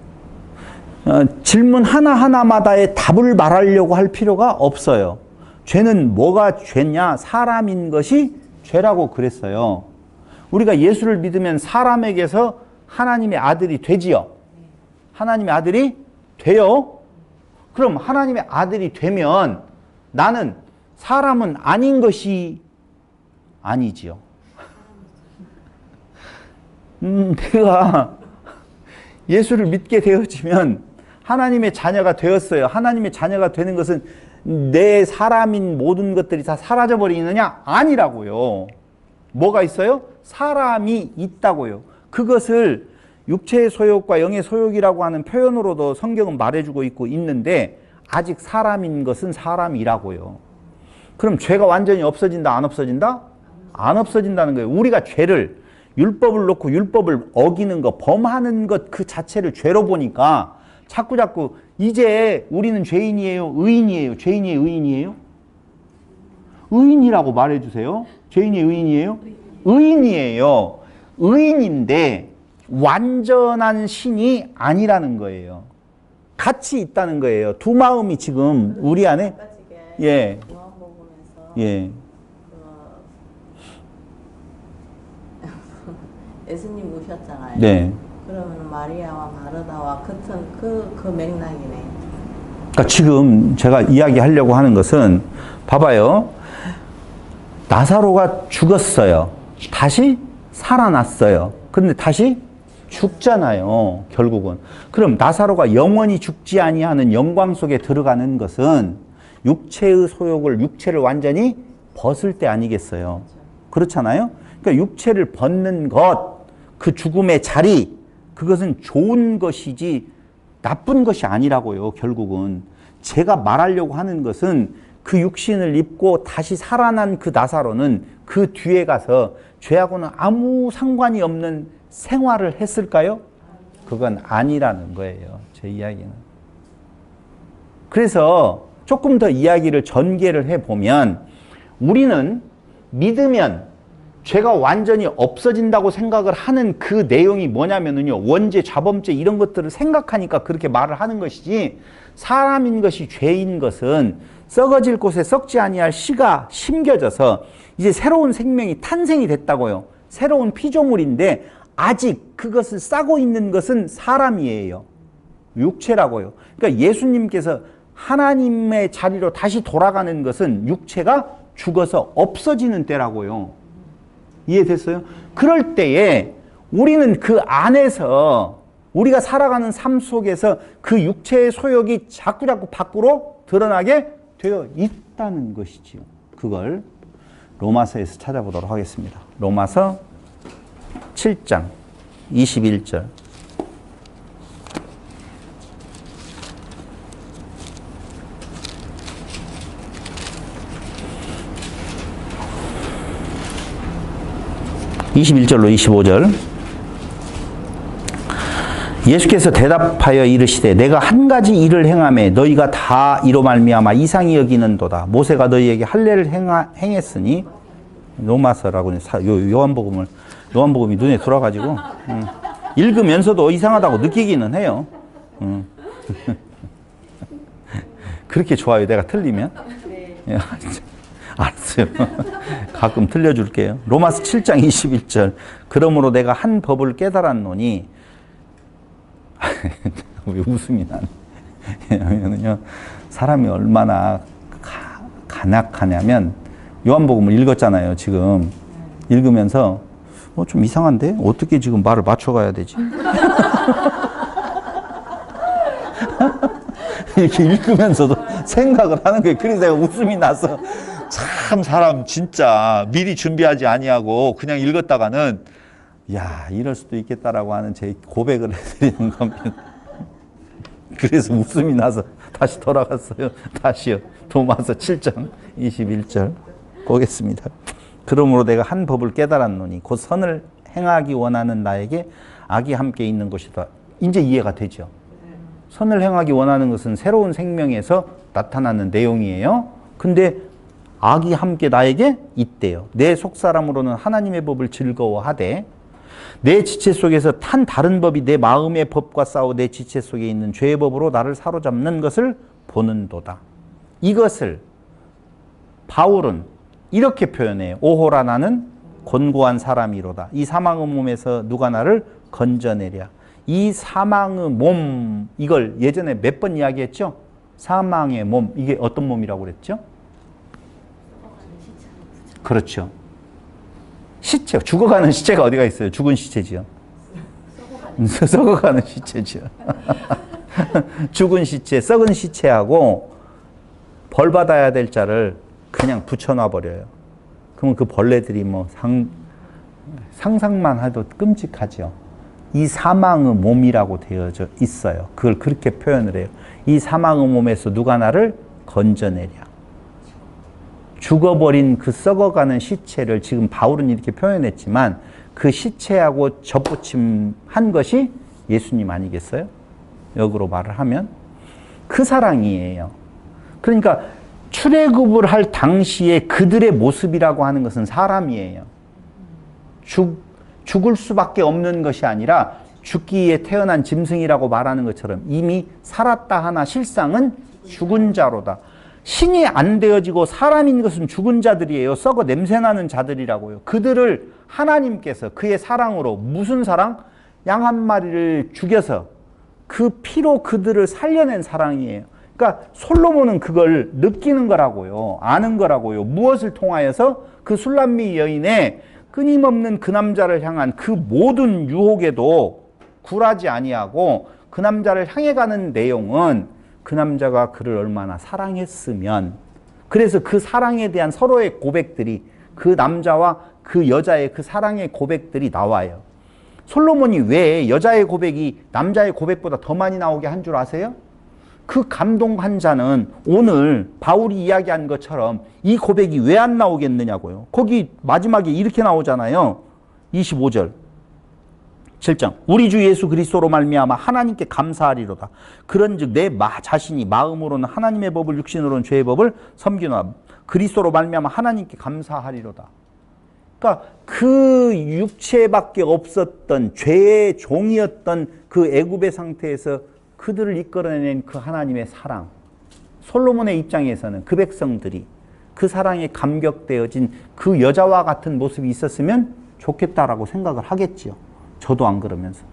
Speaker 1: 질문 하나하나마다의 답을 말하려고 할 필요가 없어요. 죄는 뭐가 죄냐? 사람인 것이 죄라고 그랬어요. 우리가 예수를 믿으면 사람에게서 하나님의 아들이 되지요. 하나님의 아들이 돼요. 그럼 하나님의 아들이 되면 나는 사람은 아닌 것이 아니지요. 내가 예수를 믿게 되어지면 하나님의 자녀가 되었어요. 하나님의 자녀가 되는 것은 내 사람인 모든 것들이 다 사라져버리느냐? 아니라고요. 뭐가 있어요? 사람이 있다고요. 그것을 육체의 소욕과 영의 소욕이라고 하는 표현으로도 성경은 말해주고 있는데 아직 사람인 것은 사람이라고요. 그럼 죄가 완전히 없어진다, 안 없어진다? 안 없어진다는 거예요. 우리가 죄를, 율법을 놓고 율법을 어기는 것, 범하는 것 그 자체를 죄로 보니까 자꾸 이제 우리는 죄인이에요, 의인이에요? 죄인이에요, 의인이에요? 의인이라고 말해주세요. 죄인이에요, 의인이에요? 의인이에요. 의인인데 완전한 신이 아니라는 거예요. 같이 있다는 거예요. 두 마음이 지금 우리 안에, 예, 예.
Speaker 4: 예수님 오셨잖아요.
Speaker 1: 네.
Speaker 4: 그러면 마리아와 마르다와 같은 그 맥락이네.
Speaker 1: 그러니까 지금 제가 이야기하려고 하는 것은 봐봐요. 나사로가 죽었어요. 다시 살아났어요. 근데 다시 죽잖아요. 결국은. 그럼 나사로가 영원히 죽지 아니하는 영광 속에 들어가는 것은 육체의 소욕을 육체를 완전히 벗을 때 아니겠어요. 그렇잖아요. 그러니까 육체를 벗는 것, 그 죽음의 자리, 그것은 좋은 것이지 나쁜 것이 아니라고요. 결국은. 제가 말하려고 하는 것은 그 육신을 입고 다시 살아난 그 나사로는 그 뒤에 가서 죄하고는 아무 상관이 없는 생활을 했을까요? 그건 아니라는 거예요. 제 이야기는. 그래서 조금 더 이야기를 전개를 해보면 우리는 믿으면 죄가 완전히 없어진다고 생각을 하는 그 내용이 뭐냐면요. 원죄, 자범죄 이런 것들을 생각하니까 그렇게 말을 하는 것이지 사람인 것이 죄인 것은 썩어질 곳에 썩지 아니할 씨가 심겨져서 이제 새로운 생명이 탄생이 됐다고요. 새로운 피조물인데 아직 그것을 싸고 있는 것은 사람이에요. 육체라고요. 그러니까 예수님께서 하나님의 자리로 다시 돌아가는 것은 육체가 죽어서 없어지는 때라고요. 이해됐어요? 그럴 때에 우리는 그 안에서 우리가 살아가는 삶 속에서 그 육체의 소욕이 자꾸자꾸 밖으로 드러나게 되어 있다는 것이지요. 그걸 로마서에서 찾아보도록 하겠습니다. 로마서 7장 21절. (21절로) (25절) 예수께서 대답하여 이르시되 내가 한 가지 일을 행하매 너희가 다 이로 말미암아 이상히 여기는도다. 모세가 너희에게 할례를 행했으니 로마서라고 요한복음이 눈에 들어와가지고 읽으면서도 이상하다고 느끼기는 해요. 그렇게 좋아요. 내가 틀리면. 네. 알았어요. 가끔 틀려줄게요. 로마서 7장 21절. 그러므로 내가 한 법을 깨달았노니 왜 웃음이 나네. 왜냐면요, 사람이 얼마나 간악하냐면 요한복음을 읽었잖아요. 지금 읽으면서 좀 이상한데 어떻게 지금 말을 맞춰가야 되지? 이렇게 읽으면서도 생각을 하는 거예요. 그래서 내가 웃음이 나서 참 사람 진짜 미리 준비하지 아니하고 그냥 읽었다가는 야 이럴 수도 있겠다라고 하는 제 고백을 해드리는 겁니다. 그래서 웃음이 나서 다시 돌아갔어요. 다시요. 로마서 7장 21절 보겠습니다. 그러므로 내가 한 법을 깨달았노니 곧 선을 행하기 원하는 나에게 악이 함께 있는 것이다. 이제 이해가 되죠. 선을 행하기 원하는 것은 새로운 생명에서 나타나는 내용이에요. 근데 악이 함께 나에게 있대요. 내 속사람으로는 하나님의 법을 즐거워하되 내 지체 속에서 한 다른 법이 내 마음의 법과 싸워 내 지체 속에 있는 죄의 법으로 나를 사로잡는 것을 보는도다. 이것을 바울은 이렇게 표현해요. 오호라 나는 곤고한 사람이로다. 이 사망의 몸에서 누가 나를 건져내랴. 이 사망의 몸, 이걸 예전에 몇 번 이야기했죠? 사망의 몸, 이게 어떤 몸이라고 그랬죠? 그렇죠. 시체, 죽어가는 시체가 어디가 있어요? 죽은 시체지요. 썩어가는 시체지요. 죽은 시체, 썩은 시체하고 벌 받아야 될 자를 그냥 붙여놔 버려요. 그러면 그 벌레들이 뭐 상상만 해도 끔찍하죠. 이 사망의 몸이라고 되어져 있어요. 그걸 그렇게 표현을 해요. 이 사망의 몸에서 누가 나를 건져내랴. 죽어버린 그 썩어가는 시체를 지금 바울은 이렇게 표현했지만 그 시체하고 접붙임한 것이 예수님 아니겠어요? 역으로 말을 하면 그 사랑이에요. 그러니까 출애굽을 할 당시에 그들의 모습이라고 하는 것은 사람이에요. 죽을 수밖에 없는 것이 아니라 죽기에 태어난 짐승이라고 말하는 것처럼 이미 살았다 하나 실상은 죽은 자로다. 신이 안 되어지고 사람인 것은 죽은 자들이에요. 썩어 냄새나는 자들이라고요. 그들을 하나님께서 그의 사랑으로, 무슨 사랑? 양 한 마리를 죽여서 그 피로 그들을 살려낸 사랑이에요. 그러니까 솔로몬은 그걸 느끼는 거라고요. 아는 거라고요. 무엇을 통하여서? 그 술람미 여인의 끊임없는 그 남자를 향한 그 모든 유혹에도 굴하지 아니하고 그 남자를 향해 가는 내용은 그 남자가 그를 얼마나 사랑했으면, 그래서 그 사랑에 대한 서로의 고백들이, 그 남자와 그 여자의 그 사랑의 고백들이 나와요. 솔로몬이 왜 여자의 고백이 남자의 고백보다 더 많이 나오게 한 줄 아세요? 그 감동한 자는 오늘 바울이 이야기한 것처럼 이 고백이 왜 안 나오겠느냐고요. 거기 마지막에 이렇게 나오잖아요. 25절 7장 우리 주 예수 그리스도로 말미암아 하나님께 감사하리로다. 그런즉 내 자신이 마음으로는 하나님의 법을, 육신으로는 죄의 법을 섬기노라. 그리스도로 말미암아 하나님께 감사하리로다. 그러니까 그 육체밖에 없었던 죄의 종이었던 그 애굽의 상태에서 그들을 이끌어낸 그 하나님의 사랑, 솔로몬의 입장에서는 그 백성들이 그 사랑에 감격되어진 그 여자와 같은 모습이 있었으면 좋겠다라고 생각을 하겠지요. 저도 안 그러면서.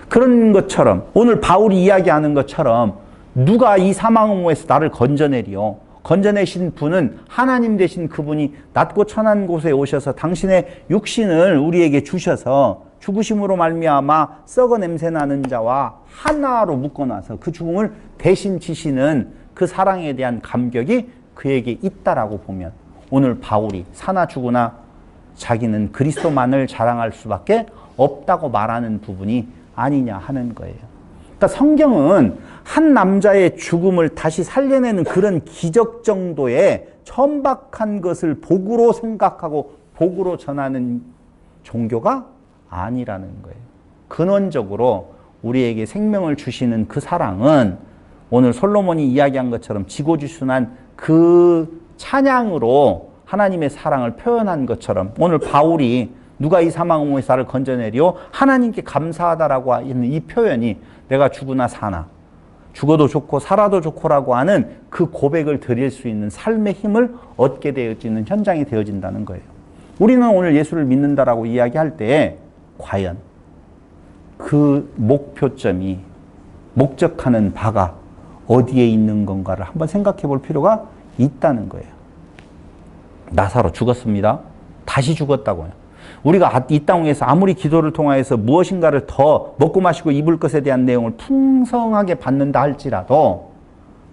Speaker 1: 그런 것처럼 오늘 바울이 이야기하는 것처럼 누가 이 사망의 나를 건져내리요. 건져내신 분은 하나님 되신 그분이 낮고 천한 곳에 오셔서 당신의 육신을 우리에게 주셔서 죽으심으로 말미암아 썩어 냄새나는 자와 하나로 묶어놔서 그 죽음을 대신 지시는 그 사랑에 대한 감격이 그에게 있다라고 보면 오늘 바울이 사나 죽으나 자기는 그리스도만을 자랑할 수밖에 없다고 말하는 부분이 아니냐 하는 거예요. 그러니까 성경은 한 남자의 죽음을 다시 살려내는 그런 기적 정도의 천박한 것을 복으로 생각하고 복으로 전하는 종교가 아니라는 거예요. 근원적으로 우리에게 생명을 주시는 그 사랑은 오늘 솔로몬이 이야기한 것처럼 지고지순한 그 찬양으로 하나님의 사랑을 표현한 것처럼 오늘 바울이 누가 이 사망의 나를 건져내리요? 하나님께 감사하다라고 하는 이 표현이 내가 죽으나 사나, 죽어도 좋고 살아도 좋고라고 하는 그 고백을 드릴 수 있는 삶의 힘을 얻게 되어지는 현장이 되어진다는 거예요. 우리는 오늘 예수를 믿는다라고 이야기할 때 과연 그 목표점이, 목적하는 바가 어디에 있는 건가를 한번 생각해 볼 필요가 있다는 거예요. 나사로 죽었습니다. 다시 죽었다고요. 우리가 이 땅에서 아무리 기도를 통하여서 무엇인가를 더 먹고 마시고 입을 것에 대한 내용을 풍성하게 받는다 할지라도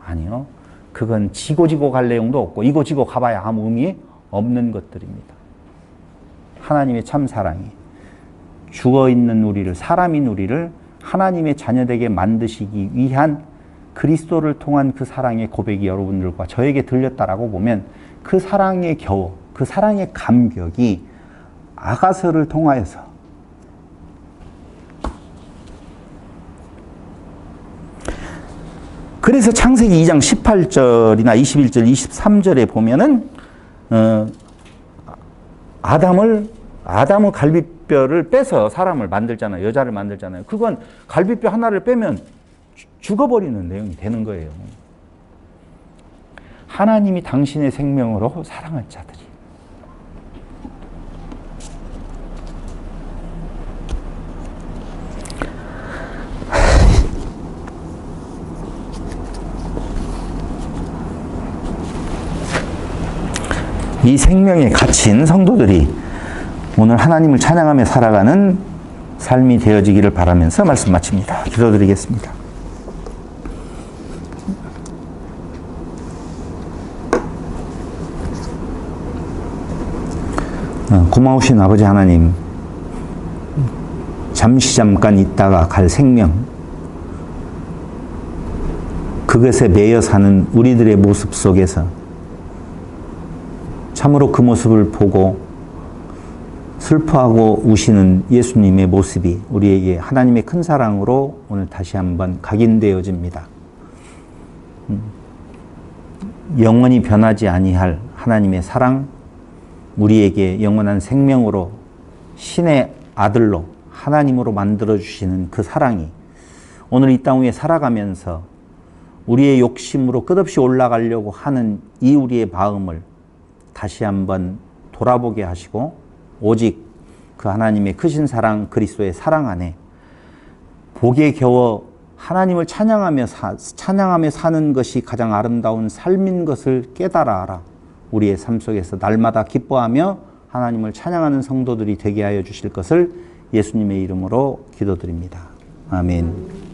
Speaker 1: 아니요. 그건 지고 갈 내용도 없고 이고 가봐야 아무 의미 없는 것들입니다. 하나님의 참 사랑이 죽어있는 우리를, 사람인 우리를 하나님의 자녀되게 만드시기 위한 그리스도를 통한 그 사랑의 고백이 여러분들과 저에게 들렸다라고 보면 그 사랑의 겨워, 그 사랑의 감격이 아가서를 통하여서 그래서 창세기 2장 18절이나 21절, 23절에 보면은 아담은 갈비뼈를 빼서 사람을 만들잖아요. 여자를 만들잖아요. 그건 갈비뼈 하나를 빼면 죽어버리는 내용이 되는 거예요. 하나님이 당신의 생명으로 사랑한 자들이 이 생명에 갇힌 성도들이 오늘 하나님을 찬양하며 살아가는 삶이 되어지기를 바라면서 말씀 마칩니다. 기도드리겠습니다. 고마우신 아버지 하나님, 잠깐 있다가 갈 생명, 그것에 매여 사는 우리들의 모습 속에서 참으로 그 모습을 보고 슬퍼하고 우시는 예수님의 모습이 우리에게 하나님의 큰 사랑으로 오늘 다시 한번 각인되어집니다. 영원히 변하지 아니할 하나님의 사랑, 우리에게 영원한 생명으로 신의 아들로 하나님으로 만들어주시는 그 사랑이 오늘 이 땅 위에 살아가면서 우리의 욕심으로 끝없이 올라가려고 하는 이 우리의 마음을 다시 한번 돌아보게 하시고 오직 그 하나님의 크신 사랑 그리스도의 사랑 안에 복에 겨워 하나님을 찬양하며 사는 것이 가장 아름다운 삶인 것을 깨달아 알아 우리의 삶 속에서 날마다 기뻐하며 하나님을 찬양하는 성도들이 되게 하여 주실 것을 예수님의 이름으로 기도드립니다. 아멘.